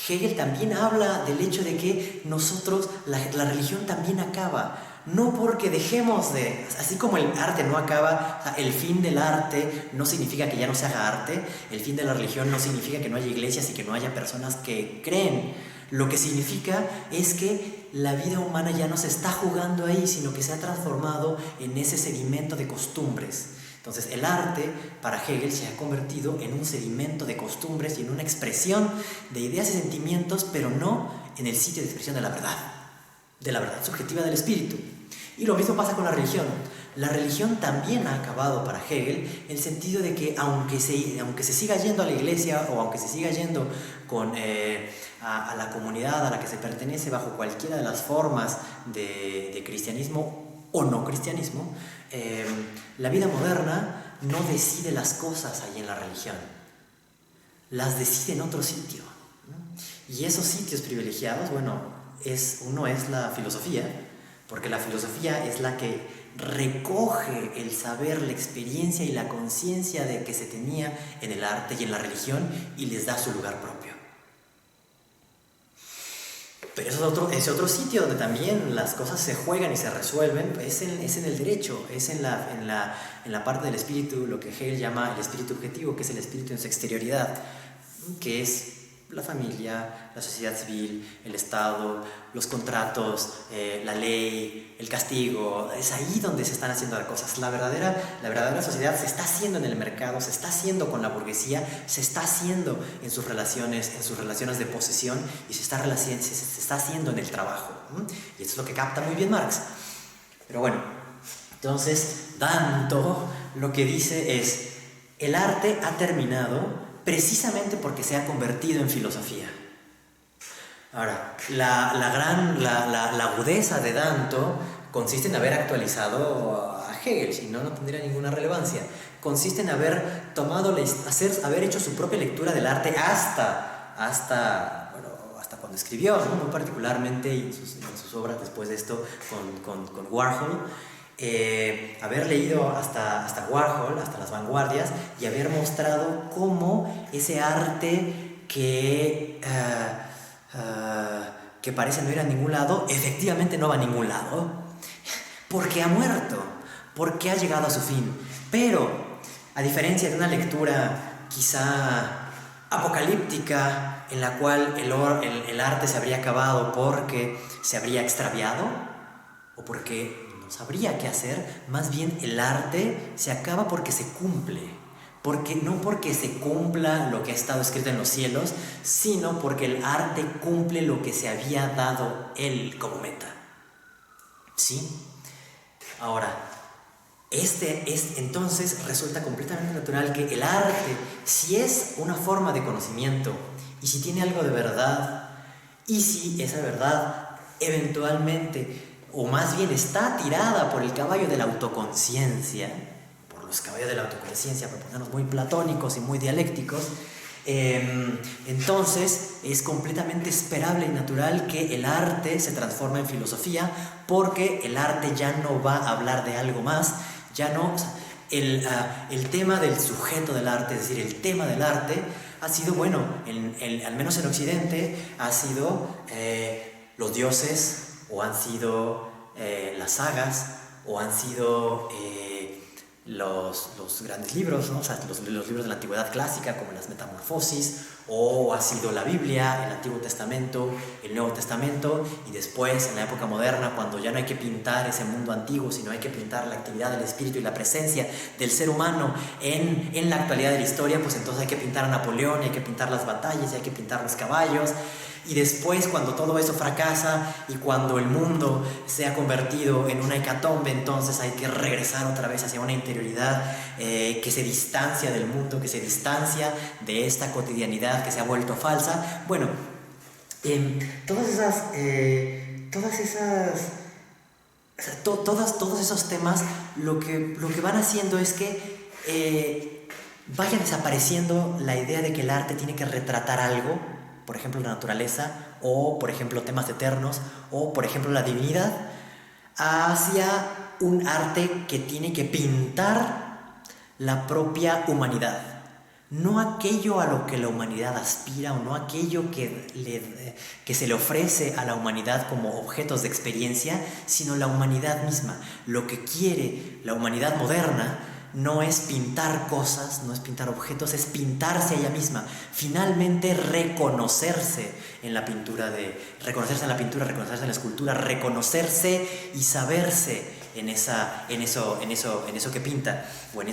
Hegel también habla del hecho de que nosotros, la religión también acaba. No porque dejemos de... Así como el arte no acaba, el fin del arte no significa que ya no se haga arte, el fin de la religión no significa que no haya iglesias y que no haya personas que creen. Lo que significa es que la vida humana ya no se está jugando ahí, sino que se ha transformado en ese sedimento de costumbres. Entonces el arte para Hegel se ha convertido en un sedimento de costumbres y en una expresión de ideas y sentimientos, pero no en el sitio de expresión de la verdad subjetiva del espíritu. Y lo mismo pasa con la religión. La religión también ha acabado para Hegel, en el sentido de que aunque se siga yendo a la iglesia, o aunque se siga yendo a la comunidad a la que se pertenece bajo cualquiera de las formas de cristianismo o no cristianismo, la vida moderna no decide las cosas ahí en la religión, las decide en otro sitio, ¿no? Y esos sitios privilegiados, bueno, uno es la filosofía, porque la filosofía es la que recoge el saber, la experiencia y la conciencia de que se tenía en el arte y en la religión y les da su lugar propio. Pero ese otro sitio donde también las cosas se juegan y se resuelven, es en el derecho, es en la parte del espíritu, lo que Hegel llama el espíritu objetivo, que es el espíritu en su exterioridad, que es la familia, la sociedad civil, el Estado, los contratos, la ley, el castigo. Es ahí donde se están haciendo las cosas. La verdadera sociedad se está haciendo en el mercado, se está haciendo con la burguesía, se está haciendo en sus relaciones de posesión, y se está haciendo en el trabajo. Y esto es lo que capta muy bien Marx. Pero bueno, entonces Danto lo que dice es: el arte ha terminado precisamente porque se ha convertido en filosofía. Ahora, la agudeza de Danto consiste en haber actualizado a Hegel, si no, no tendría ninguna relevancia. Consiste en haber haber hecho su propia lectura del arte hasta cuando escribió, ¿no? Muy particularmente en sus obras después de esto con Warhol. Haber leído hasta Warhol, hasta las vanguardias, y haber mostrado cómo ese arte que parece no ir a ningún lado, efectivamente no va a ningún lado, porque ha muerto, porque ha llegado a su fin. Pero, a diferencia de una lectura quizá apocalíptica, en la cual el arte se habría acabado porque se habría extraviado, o porque no sabría qué hacer, más bien el arte se acaba porque se cumple. No porque se cumpla lo que ha estado escrito en los cielos, sino porque el arte cumple lo que se había dado él como meta. ¿Sí? Ahora, Entonces resulta completamente natural que el arte, si es una forma de conocimiento y si tiene algo de verdad, y si esa verdad eventualmente, o más bien está tirada por el caballo de la autoconciencia, por los caballos de la autoconciencia, por ponernos muy platónicos y muy dialécticos, entonces es completamente esperable y natural que el arte se transforme en filosofía, porque el arte ya no va a hablar de algo más, ya no, el tema del sujeto del arte, es decir, el tema del arte ha sido, bueno, al menos en Occidente, ha sido los dioses, o han sido las sagas, o han sido los grandes libros, ¿no? O sea, los libros de la antigüedad clásica, como las Metamorfosis, o ha sido la Biblia, el Antiguo Testamento, el Nuevo Testamento, y después, en la época moderna, cuando ya no hay que pintar ese mundo antiguo, sino hay que pintar la actividad del espíritu y la presencia del ser humano en la actualidad de la historia, pues entonces hay que pintar a Napoleón, y hay que pintar las batallas, y hay que pintar los caballos. Y después, cuando todo eso fracasa y cuando el mundo se ha convertido en una hecatombe, entonces hay que regresar otra vez hacia una interioridad que se distancia del mundo, que se distancia de esta cotidianidad que se ha vuelto falsa. Bueno, todos esos temas lo que van haciendo es que vaya desapareciendo la idea de que el arte tiene que retratar algo, por ejemplo la naturaleza, o por ejemplo temas eternos, o por ejemplo la divinidad, hacia un arte que tiene que pintar la propia humanidad. No aquello a lo que la humanidad aspira, o no aquello que se le ofrece a la humanidad como objetos de experiencia, sino la humanidad misma. Lo que quiere la humanidad moderna no es pintar cosas, no es pintar objetos, es pintarse a ella misma. Finalmente reconocerse en la pintura, reconocerse en la escultura, reconocerse y saberse en eso que pinta, o en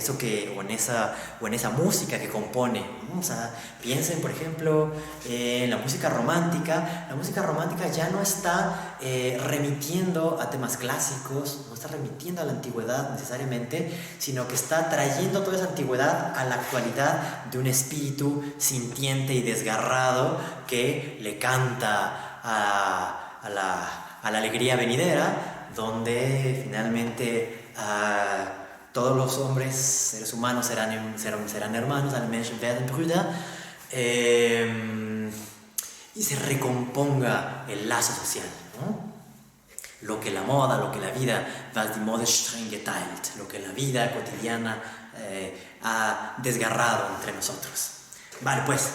esa música que compone. O sea, piensen, por ejemplo, en la música romántica. La música romántica ya no está remitiendo a temas clásicos, no está remitiendo a la antigüedad necesariamente, sino que está trayendo toda esa antigüedad a la actualidad de un espíritu sintiente y desgarrado que le canta a la alegría venidera, donde finalmente todos los hombres, seres humanos, serán hermanos, alle Menschen werden Brüder, y se recomponga el lazo social, ¿no? Lo que la moda, lo que la vida, was die Mode streng geteilt, lo que la vida cotidiana ha desgarrado entre nosotros. Vale, pues,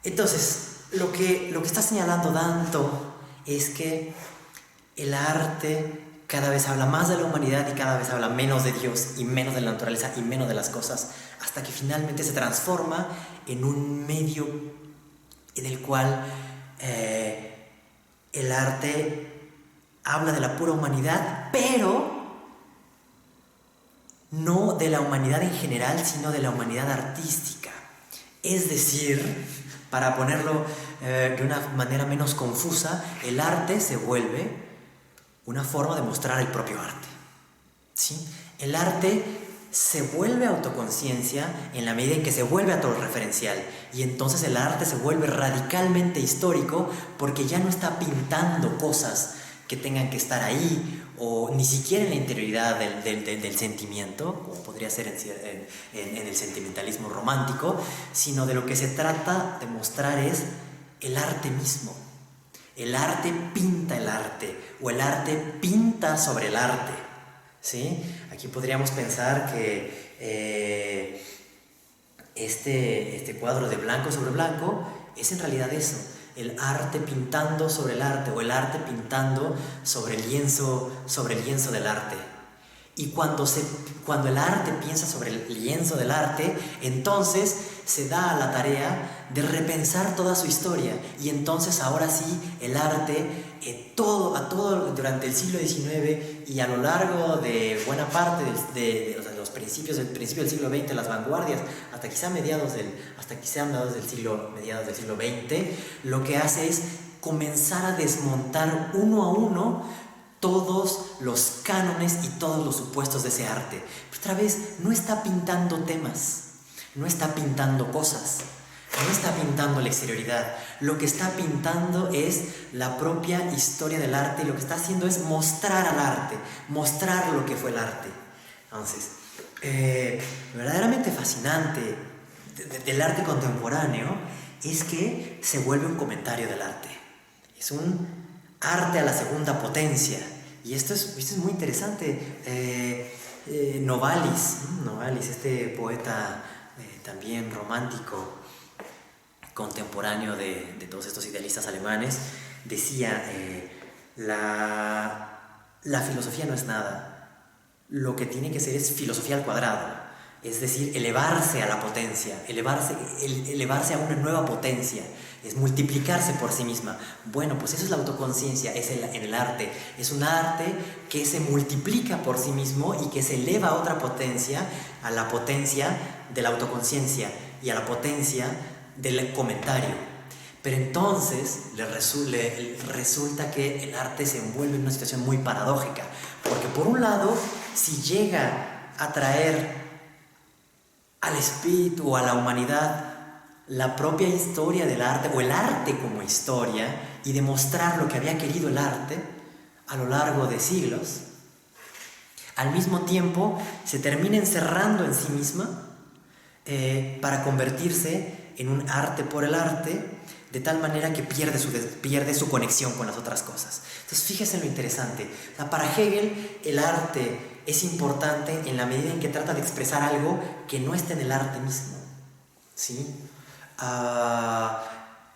entonces lo que está señalando Danto es que el arte cada vez habla más de la humanidad y cada vez habla menos de Dios y menos de la naturaleza y menos de las cosas, hasta que finalmente se transforma en un medio en el cual el arte habla de la pura humanidad, pero no de la humanidad en general, sino de la humanidad artística. Es decir, para ponerlo de una manera menos confusa, el arte se vuelve una forma de mostrar el propio arte, ¿sí? El arte se vuelve autoconciencia en la medida en que se vuelve autorreferencial, y entonces el arte se vuelve radicalmente histórico, porque ya no está pintando cosas que tengan que estar ahí, o ni siquiera en la interioridad del sentimiento, como podría ser en el sentimentalismo romántico, sino de lo que se trata de mostrar es el arte mismo. El arte pinta el arte, o el arte pinta sobre el arte, ¿sí? Aquí podríamos pensar que este cuadro de blanco sobre blanco es en realidad eso, el arte pintando sobre el arte, o el arte pintando sobre el lienzo del arte. Y cuando el arte piensa sobre el lienzo del arte, entonces se da a la tarea de repensar toda su historia. Y entonces ahora sí, el arte, durante el siglo XIX y a lo largo de buena parte de los principio del siglo XX, las vanguardias, hasta quizá mediados del siglo XX, lo que hace es comenzar a desmontar uno a uno todos los cánones y todos los supuestos de ese arte. Pero otra vez, no está pintando temas, no está pintando cosas, no está pintando la exterioridad. Lo que está pintando es la propia historia del arte, y lo que está haciendo es mostrar al arte, mostrar lo que fue el arte. Entonces, verdaderamente fascinante del arte contemporáneo es que se vuelve un comentario del arte. Es un arte a la segunda potencia. Y esto es muy interesante. Novalis, este poeta también romántico, contemporáneo de todos estos idealistas alemanes, decía, la filosofía no es nada. Lo que tiene que ser es filosofía al cuadrado. Es decir, elevarse a la potencia, elevarse a una nueva potencia, es multiplicarse por sí misma. Bueno, pues eso es la autoconciencia, en el arte. Es un arte que se multiplica por sí mismo y que se eleva a otra potencia, a la potencia de la autoconciencia y a la potencia del comentario. Pero entonces resulta que el arte se envuelve en una situación muy paradójica, porque por un lado, si llega a traer al espíritu o a la humanidad la propia historia del arte, o el arte como historia, y demostrar lo que había querido el arte a lo largo de siglos, al mismo tiempo se termina encerrando en sí misma para convertirse en un arte por el arte, de tal manera que pierde su conexión con las otras cosas. Entonces, fíjense en lo interesante. O sea, para Hegel, el arte es importante en la medida en que trata de expresar algo que no está en el arte mismo, ¿sí?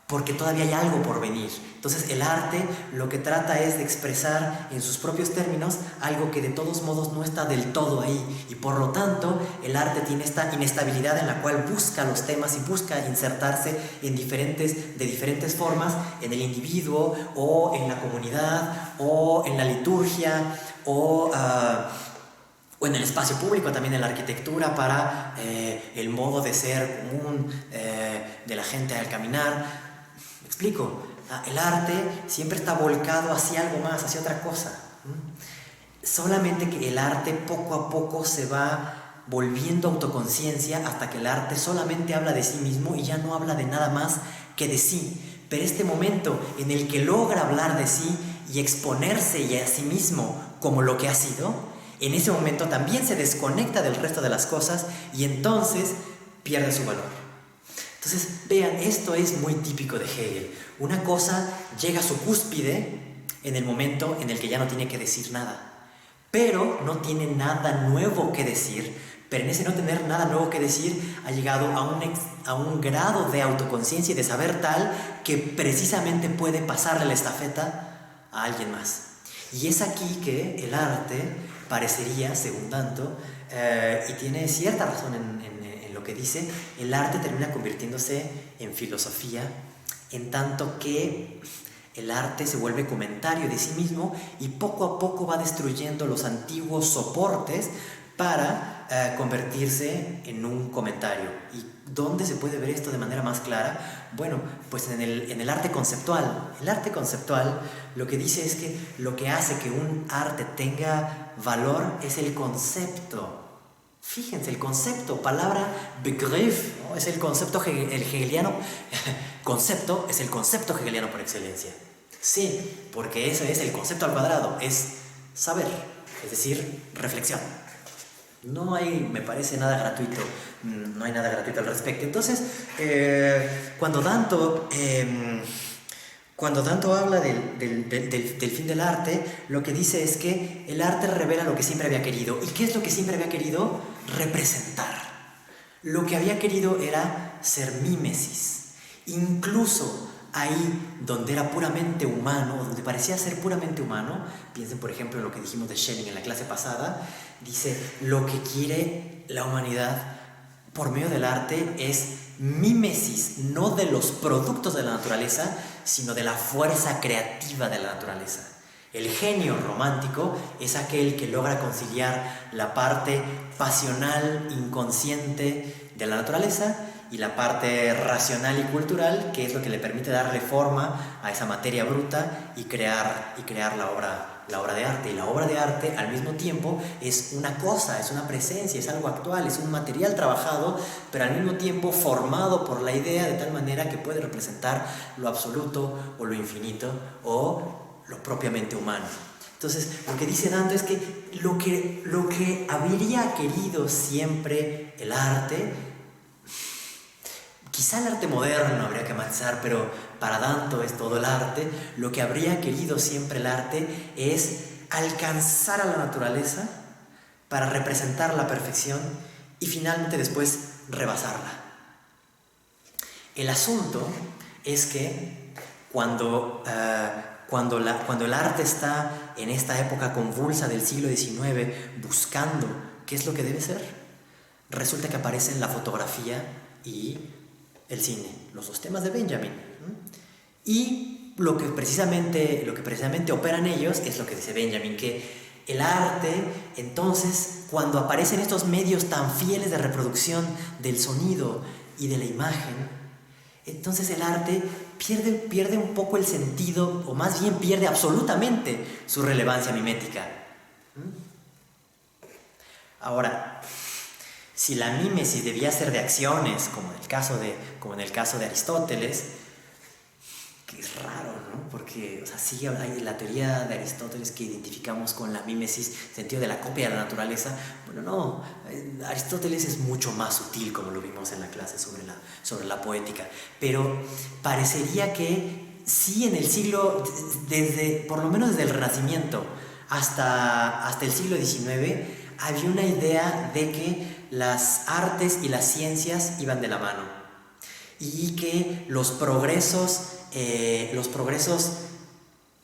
Porque todavía hay algo por venir. Entonces, el arte lo que trata es de expresar en sus propios términos algo que de todos modos no está del todo ahí, y por lo tanto el arte tiene esta inestabilidad en la cual busca los temas y busca insertarse de diferentes formas en el individuo, o en la comunidad, o en la liturgia, o en el espacio público, también en la arquitectura, para el modo de ser común de la gente al caminar. ¿Me explico? El arte siempre está volcado hacia algo más, hacia otra cosa. Solamente que el arte poco a poco se va volviendo autoconciencia, hasta que el arte solamente habla de sí mismo y ya no habla de nada más que de sí. Pero este momento en el que logra hablar de sí y exponerse y a sí mismo como lo que ha sido, en ese momento también se desconecta del resto de las cosas y entonces pierde su valor. Entonces, vean, esto es muy típico de Hegel. Una cosa llega a su cúspide en el momento en el que ya no tiene que decir nada, pero no tiene nada nuevo que decir. Pero en ese no tener nada nuevo que decir, ha llegado a un grado de autoconciencia y de saber tal que precisamente puede pasarle la estafeta a alguien más. Y es aquí que el arte parecería, según Danto, y tiene cierta razón en lo que dice, el arte termina convirtiéndose en filosofía, en tanto que el arte se vuelve comentario de sí mismo y poco a poco va destruyendo los antiguos soportes para convertirse en un comentario. ¿Y dónde se puede ver esto de manera más clara? Bueno, pues en el arte conceptual. El arte conceptual lo que dice es que lo que hace que un arte tenga valor es el concepto. Fíjense, el concepto, palabra Begriff, ¿no? Es el concepto hegeliano. Concepto es el concepto hegeliano por excelencia. Sí, porque ese es el concepto al cuadrado, es saber, es decir, reflexión. No hay, me parece, nada gratuito, no hay nada gratuito al respecto. Entonces, cuando Danto habla del fin del arte, lo que dice es que el arte revela lo que siempre había querido. ¿Y qué es lo que siempre había querido? Representar. Lo que había querido era ser mímesis. Incluso ahí donde era puramente humano, donde parecía ser puramente humano, piensen por ejemplo en lo que dijimos de Schelling en la clase pasada, dice, lo que quiere la humanidad por medio del arte es mímesis, no de los productos de la naturaleza, sino de la fuerza creativa de la naturaleza. El genio romántico es aquel que logra conciliar la parte pasional, inconsciente de la naturaleza y la parte racional y cultural, que es lo que le permite darle forma a esa materia bruta y crear la obra de arte. Y la obra de arte al mismo tiempo es una cosa, es una presencia, es algo actual, es un material trabajado, pero al mismo tiempo formado por la idea de tal manera que puede representar lo absoluto o lo infinito o lo propiamente humano. Entonces, lo que dice Dante es que lo que habría querido siempre el arte, quizá el arte moderno habría que matizar, pero para Dante es todo el arte, lo que habría querido siempre el arte es alcanzar a la naturaleza para representar la perfección y finalmente después rebasarla. El asunto es que cuando el arte está en esta época convulsa del siglo XIX buscando qué es lo que debe ser, resulta que aparecen la fotografía y el cine, los dos temas de Benjamin. Y lo que precisamente operan ellos es lo que dice Benjamin, que el arte, entonces, cuando aparecen estos medios tan fieles de reproducción del sonido y de la imagen, entonces el arte pierde un poco el sentido, o más bien pierde absolutamente su relevancia mimética. Ahora, si la mímesis debía ser de acciones, como en el caso de Aristóteles, que es raro, ¿no? Porque, o sea, sí hay la teoría de Aristóteles que identificamos con la mímesis, sentido de la copia de la naturaleza. Bueno, no, Aristóteles es mucho más sutil, como lo vimos en la clase sobre la poética, pero parecería que sí en el siglo, por lo menos desde el Renacimiento hasta el siglo XIX, había una idea de que las artes y las ciencias iban de la mano y que los progresos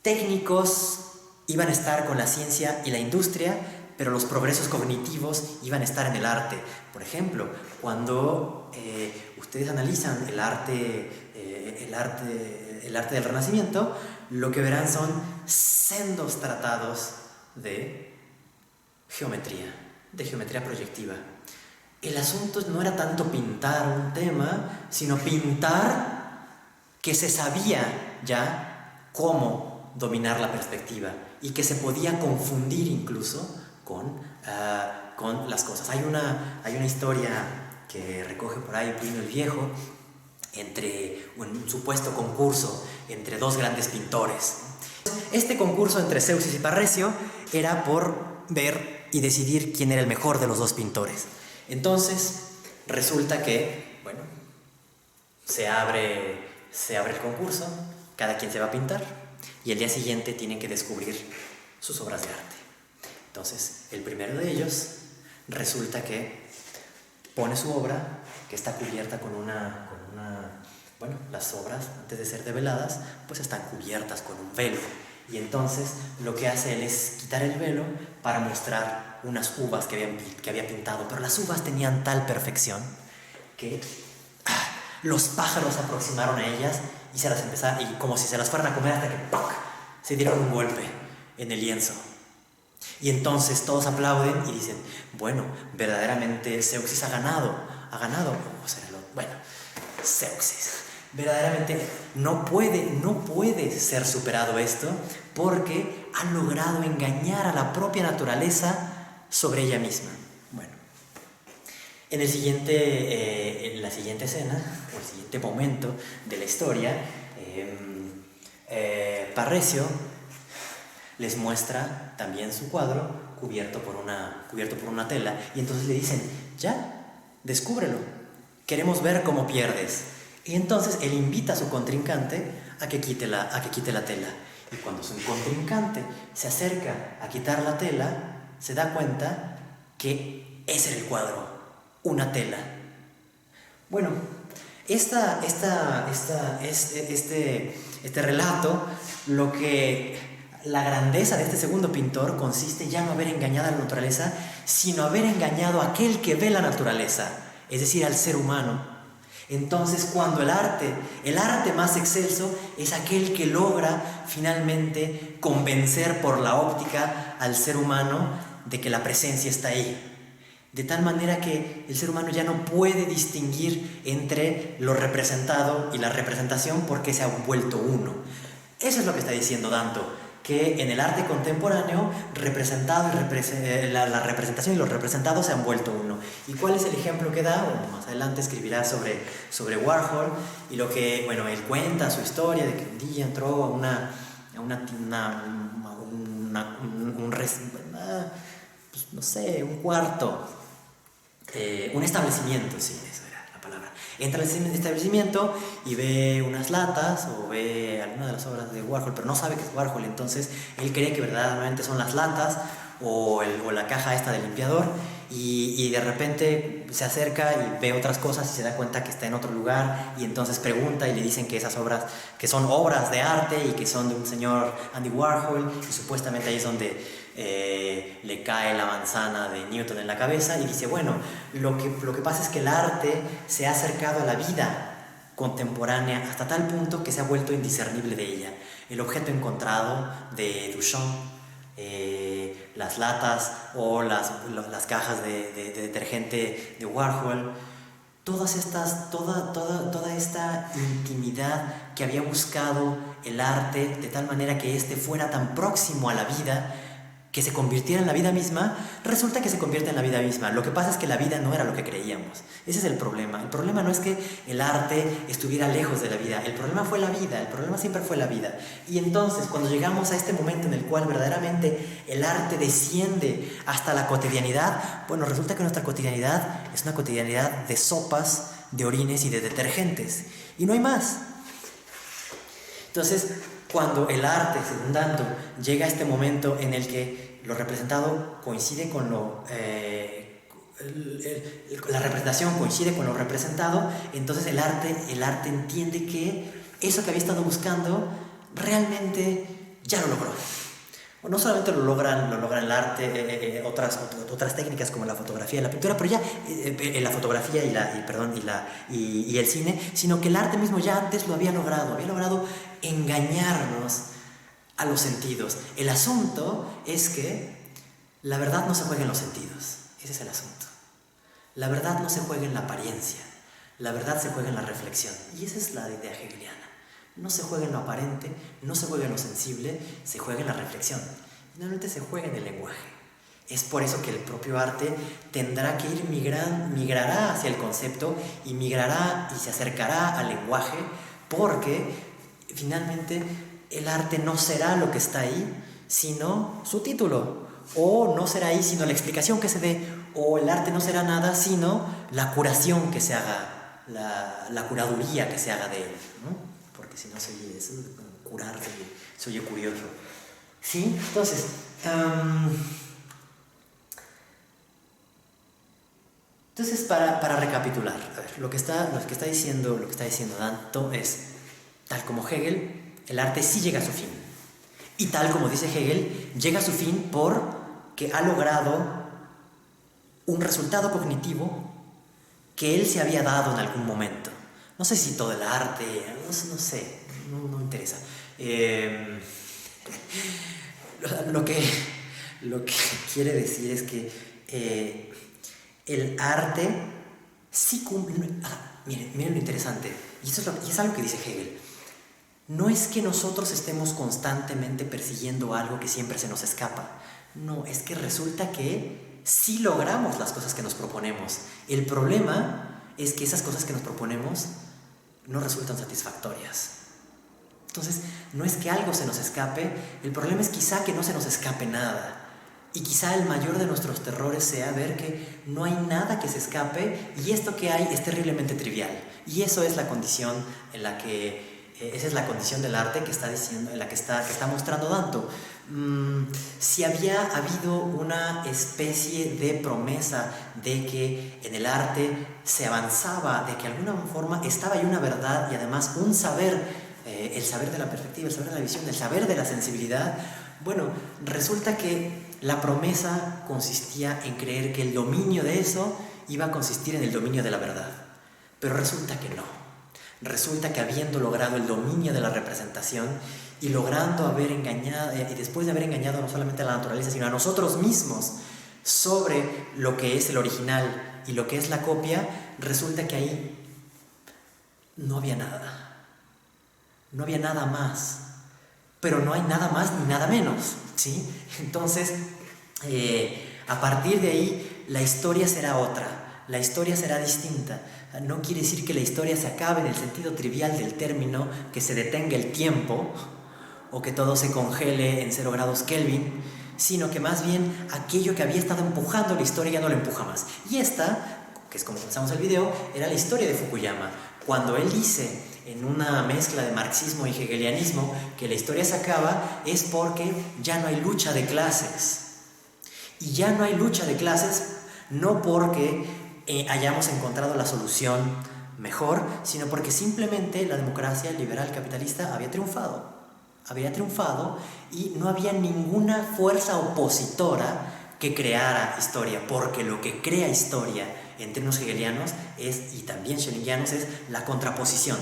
técnicos iban a estar con la ciencia y la industria, pero los progresos cognitivos iban a estar en el arte. Por ejemplo, cuando ustedes analizan el arte del Renacimiento, lo que verán son sendos tratados de geometría proyectiva. El asunto no era tanto pintar un tema, sino pintar que se sabía ya cómo dominar la perspectiva y que se podía confundir incluso con las cosas. Hay una historia que recoge por ahí Plinio el Viejo entre un supuesto concurso entre dos grandes pintores. Este concurso entre Zeuxis y Parrhesio era por ver y decidir quién era el mejor de los dos pintores. Entonces, resulta que, bueno, se abre el concurso, cada quien se va a pintar y el día siguiente tienen que descubrir sus obras de arte. Entonces, el primero de ellos resulta que pone su obra, que está cubierta con una bueno, las obras, antes de ser develadas, pues están cubiertas con un velo. Y entonces lo que hace él es quitar el velo para mostrar unas uvas que había pintado. Pero las uvas tenían tal perfección que los pájaros se aproximaron a ellas y se las empezaron, y como si se las fueran a comer, hasta que ¡pac!, se dieron un golpe en el lienzo. Y entonces todos aplauden y dicen, bueno, verdaderamente Zeuxis ha ganado. Bueno, Zeuxis verdaderamente no puede ser superado esto, porque ha logrado engañar a la propia naturaleza sobre ella misma. Bueno, en la siguiente escena, o el siguiente momento de la historia, Parrhesio les muestra también su cuadro cubierto por una tela, y entonces le dicen, ya, descúbrelo, queremos ver cómo pierdes. Y entonces él invita a su contrincante a que quite la tela. Y cuando su contrincante se acerca a quitar la tela, se da cuenta que ese era el cuadro, una tela. Bueno, este relato, la grandeza de este segundo pintor consiste ya no haber engañado a la naturaleza, sino haber engañado a aquel que ve la naturaleza, es decir, al ser humano. Entonces, cuando el arte más excelso es aquel que logra finalmente convencer por la óptica al ser humano de que la presencia está ahí. de tal manera que el ser humano ya no puede distinguir entre lo representado y la representación porque se ha vuelto uno. Eso es lo que está diciendo Danto, que en el arte contemporáneo representado y la representación y los representados se han vuelto uno. ¿Y cuál es el ejemplo que da? Bueno, más adelante escribirá sobre Warhol, y lo que, bueno, él cuenta su historia de que un día entró a un cuarto, un establecimiento, sí, eso era la palabra. Entra al establecimiento y ve unas latas o ve alguna de las obras de Warhol, pero no sabe que es Warhol, entonces él cree que verdaderamente son las latas o la caja esta del limpiador, y de repente se acerca y ve otras cosas y se da cuenta que está en otro lugar, y entonces pregunta y le dicen que esas obras, que son obras de arte y que son de un señor Andy Warhol, y supuestamente ahí es donde le cae la manzana de Newton en la cabeza y dice, bueno, lo que pasa es que el arte se ha acercado a la vida contemporánea hasta tal punto que se ha vuelto indiscernible de ella. El objeto encontrado de Duchamp, las latas o las cajas de detergente de Warhol, toda esta intimidad que había buscado el arte de tal manera que éste fuera tan próximo a la vida, que se convirtiera en la vida misma, resulta que se convierte en la vida misma. Lo que pasa es que la vida no era lo que creíamos. Ese es el problema. El problema no es que el arte estuviera lejos de la vida. El problema fue la vida. El problema siempre fue la vida. Y entonces, cuando llegamos a este momento en el cual verdaderamente el arte desciende hasta la cotidianidad, bueno, resulta que nuestra cotidianidad es una cotidianidad de sopas, de orines y de detergentes. Y no hay más. Entonces, cuando el arte, según Danto, llega a este momento en el que lo representado coincide con la representación coincide con lo representado, entonces el arte entiende que eso que había estado buscando realmente ya lo logró. O no solamente lo logra el arte, otras técnicas como la fotografía y la pintura, pero ya la fotografía y el cine, sino que el arte mismo ya antes lo había logrado engañarnos a los sentidos. El asunto es que la verdad no se juega en los sentidos. Ese es el asunto. La verdad no se juega en la apariencia. La verdad se juega en la reflexión. Y esa es la idea hegeliana. No se juega en lo aparente, no se juega en lo sensible, se juega en la reflexión. Finalmente se juega en el lenguaje. Es por eso que el propio arte tendrá que ir migrará hacia el concepto y migrará y se acercará al lenguaje, porque finalmente el arte no será lo que está ahí, sino su título, o no será ahí sino la explicación que se dé, o el arte no será nada sino la curación que se haga, la curaduría que se haga de él, ¿no? Porque si no se oye eso, curar se oye curioso. ¿Sí? Entonces, para recapitular, a ver, lo que está diciendo Danto es, tal como Hegel, el arte sí llega a su fin. Y tal como dice Hegel, llega a su fin porque ha logrado un resultado cognitivo que él se había dado en algún momento. No sé si todo el arte, no sé, no me interesa. Lo que quiere decir es que el arte sí cumple. Miren lo interesante, y es algo que dice Hegel. No es que nosotros estemos constantemente persiguiendo algo que siempre se nos escapa. No, es que resulta que sí logramos las cosas que nos proponemos. El problema es que esas cosas que nos proponemos no resultan satisfactorias. Entonces, no es que algo se nos escape, el problema es quizá que no se nos escape nada. Y quizá el mayor de nuestros terrores sea ver que no hay nada que se escape y esto que hay es terriblemente trivial. Y eso es la condición en la que... esa es la condición del arte que está diciendo, en la que está mostrando Danto. Si había habido una especie de promesa de que en el arte se avanzaba, de que de alguna forma estaba ahí una verdad y además un saber, el saber de la perspectiva, el saber de la visión, el saber de la sensibilidad, bueno, resulta que la promesa consistía en creer que el dominio de eso iba a consistir en el dominio de la verdad. Pero resulta que no. Resulta que habiendo logrado el dominio de la representación y logrando haber engañado, y después de haber engañado no solamente a la naturaleza, sino a nosotros mismos, sobre lo que es el original y lo que es la copia, resulta que ahí no había nada. No había nada más. Pero no hay nada más ni nada menos, ¿sí? Entonces, a partir de ahí, la historia será otra, la historia será distinta. No quiere decir que la historia se acabe en el sentido trivial del término, que se detenga el tiempo o que todo se congele en 0 grados Kelvin, sino que más bien aquello que había estado empujando la historia ya no lo empuja más. Y esta, que es como comenzamos el video, era la historia de Fukuyama. Cuando él dice, en una mezcla de marxismo y hegelianismo, que la historia se acaba, es porque ya no hay lucha de clases. Y ya no hay lucha de clases no porque hayamos encontrado la solución mejor, sino porque simplemente la democracia liberal capitalista había triunfado. Había triunfado y no había ninguna fuerza opositora que creara historia, porque lo que crea historia en términos hegelianos es, y también schellingianos, es la contraposición.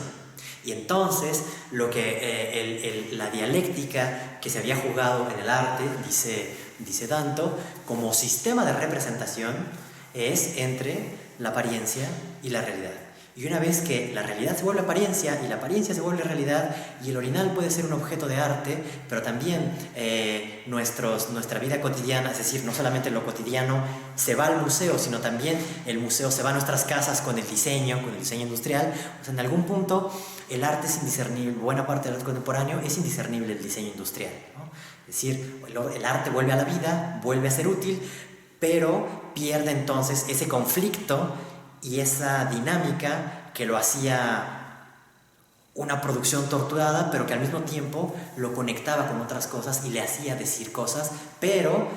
Y entonces lo que la dialéctica que se había jugado en el arte, dice Danto, como sistema de representación, es entre la apariencia y la realidad. Y una vez que la realidad se vuelve apariencia y la apariencia se vuelve realidad, y el orinal puede ser un objeto de arte, pero también nuestra vida cotidiana, es decir, no solamente lo cotidiano se va al museo, sino también el museo se va a nuestras casas con el diseño industrial. O sea, en algún punto el arte es indiscernible, buena parte del arte contemporáneo es indiscernible del diseño industrial, ¿no? Es decir, el arte vuelve a la vida, vuelve a ser útil, pero pierde entonces ese conflicto y esa dinámica que lo hacía una producción torturada, pero que al mismo tiempo lo conectaba con otras cosas y le hacía decir cosas, pero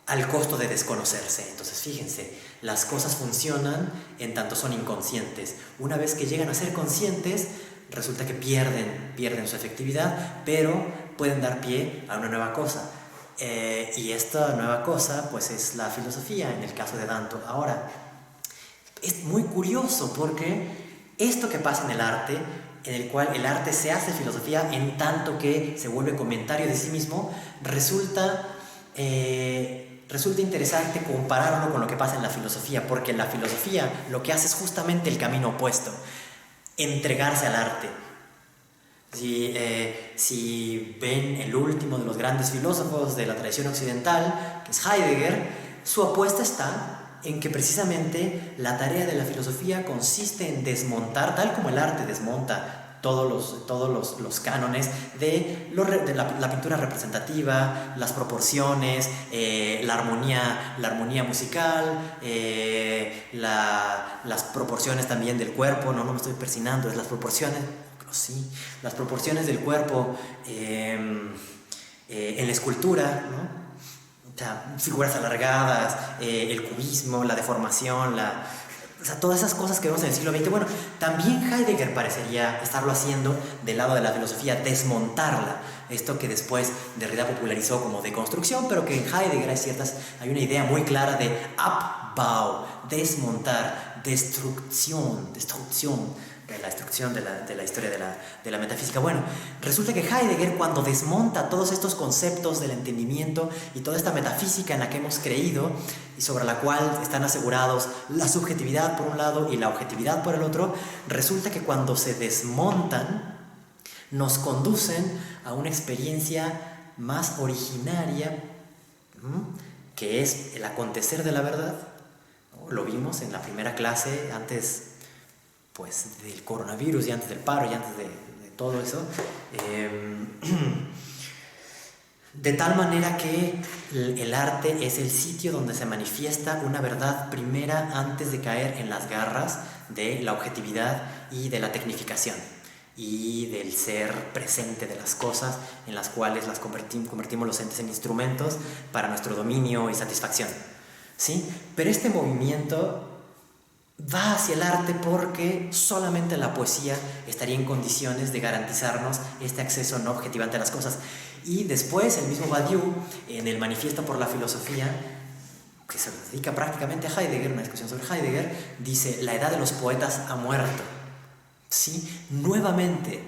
al costo de desconocerse. Entonces, fíjense, las cosas funcionan en tanto son inconscientes. Una vez que llegan a ser conscientes, resulta que pierden su efectividad, pero pueden dar pie a una nueva cosa. Y esta nueva cosa, pues, es la filosofía, en el caso de Danto. Ahora, es muy curioso porque esto que pasa en el arte, en el cual el arte se hace filosofía en tanto que se vuelve comentario de sí mismo, resulta interesante compararlo con lo que pasa en la filosofía, porque en la filosofía lo que hace es justamente el camino opuesto, entregarse al arte. Si ven el último de los grandes filósofos de la tradición occidental, que es Heidegger, su apuesta está en que precisamente la tarea de la filosofía consiste en desmontar, tal como el arte desmonta todos los cánones de la pintura representativa, las proporciones, la armonía musical, las proporciones también del cuerpo. No me estoy persinando, es las proporciones, sí, las proporciones del cuerpo en la escultura, ¿no? O sea, figuras alargadas, el cubismo, la deformación, o sea, todas esas cosas que vemos en el siglo XX. Bueno, también Heidegger parecería estarlo haciendo del lado de la filosofía, desmontarla. Esto que después Derrida popularizó como deconstrucción, pero que en Heidegger hay una idea muy clara de Abbau, desmontar, destrucción de la destrucción de la historia de la metafísica. Bueno, resulta que Heidegger, cuando desmonta todos estos conceptos del entendimiento y toda esta metafísica en la que hemos creído y sobre la cual están asegurados la subjetividad por un lado y la objetividad por el otro, resulta que cuando se desmontan nos conducen a una experiencia más originaria, que es el acontecer de la verdad. Lo vimos en la primera clase antes, pues, del coronavirus y antes del paro y antes de todo eso, de tal manera que el arte es el sitio donde se manifiesta una verdad primera antes de caer en las garras de la objetividad y de la tecnificación y del ser presente de las cosas, en las cuales las convertimos los entes en instrumentos para nuestro dominio y satisfacción, ¿sí? Pero este movimiento va hacia el arte porque solamente la poesía estaría en condiciones de garantizarnos este acceso no objetivante a las cosas. Y después el mismo Badiou, en el Manifiesto por la Filosofía, que se dedica prácticamente a Heidegger, una discusión sobre Heidegger, dice: la edad de los poetas ha muerto. ¿Sí? Nuevamente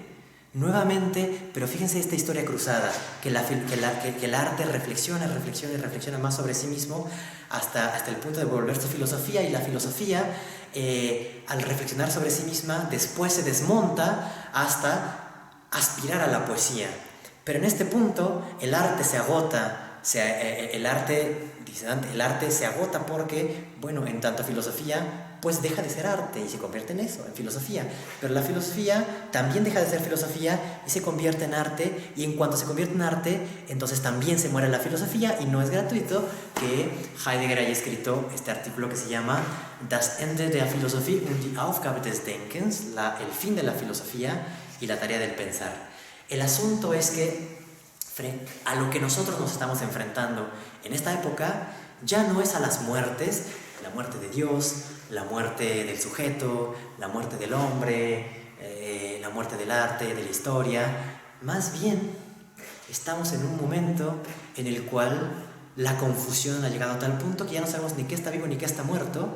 Nuevamente, pero fíjense esta historia cruzada, que el arte reflexiona más sobre sí mismo hasta el punto de volverse filosofía, y la filosofía, al reflexionar sobre sí misma, después se desmonta hasta aspirar a la poesía. Pero en este punto el arte se agota, el arte se agota porque, bueno, en tanto filosofía, pues deja de ser arte y se convierte en eso, en filosofía. Pero la filosofía también deja de ser filosofía y se convierte en arte, y en cuanto se convierte en arte, entonces también se muere la filosofía, y no es gratuito que Heidegger haya escrito este artículo que se llama Das Ende der Philosophie und die Aufgabe des Denkens, el fin de la filosofía y la tarea del pensar. El asunto es que a lo que nosotros nos estamos enfrentando en esta época ya no es a las muertes, la muerte de Dios, la muerte del sujeto, la muerte del hombre, la muerte del arte, de la historia. Más bien, estamos en un momento en el cual la confusión ha llegado a tal punto que ya no sabemos ni qué está vivo ni qué está muerto,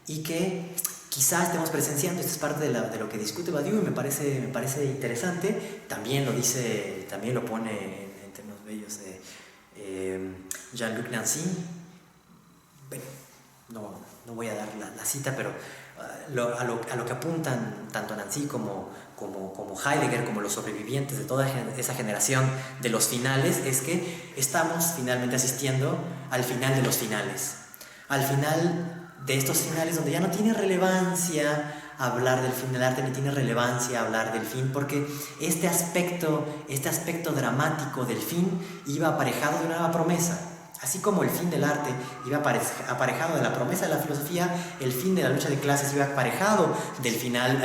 y que quizás estemos presenciando, esto es parte de lo que discute Badiou, y me parece interesante. También lo pone en términos bellos Jean-Luc Nancy. Bueno, no voy a dar la cita, pero a lo que apuntan tanto Nancy como Heidegger, como los sobrevivientes de toda esa generación de los finales, es que estamos finalmente asistiendo al final de los finales, al final de estos finales donde ya no tiene relevancia hablar del fin del arte, ni tiene relevancia hablar del fin, porque este aspecto dramático del fin iba aparejado de una nueva promesa. Así como el fin del arte iba aparejado de la promesa de la filosofía, el fin de la lucha de clases iba aparejado del final,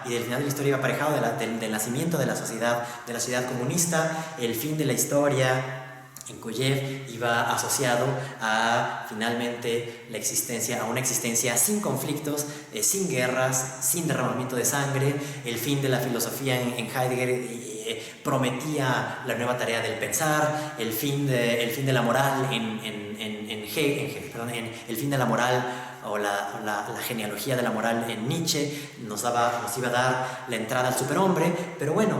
y del final de la historia iba aparejado del nacimiento de la sociedad comunista. El fin de la historia en Koyev iba asociado a, finalmente, a una existencia sin conflictos, sin guerras, sin derramamiento de sangre. El fin de la filosofía en Heidegger prometía la nueva tarea del pensar. El fin de la moral el fin de la moral, o la genealogía de la moral en Nietzsche nos iba a dar la entrada al superhombre. Pero bueno,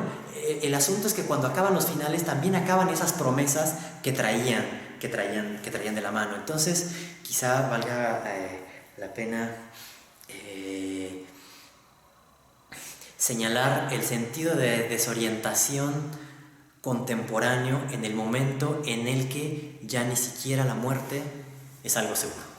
el asunto es que cuando acaban los finales también acaban esas promesas que traían de la mano. Entonces quizá valga la pena señalar el sentido de desorientación contemporáneo en el momento en el que ya ni siquiera la muerte es algo seguro.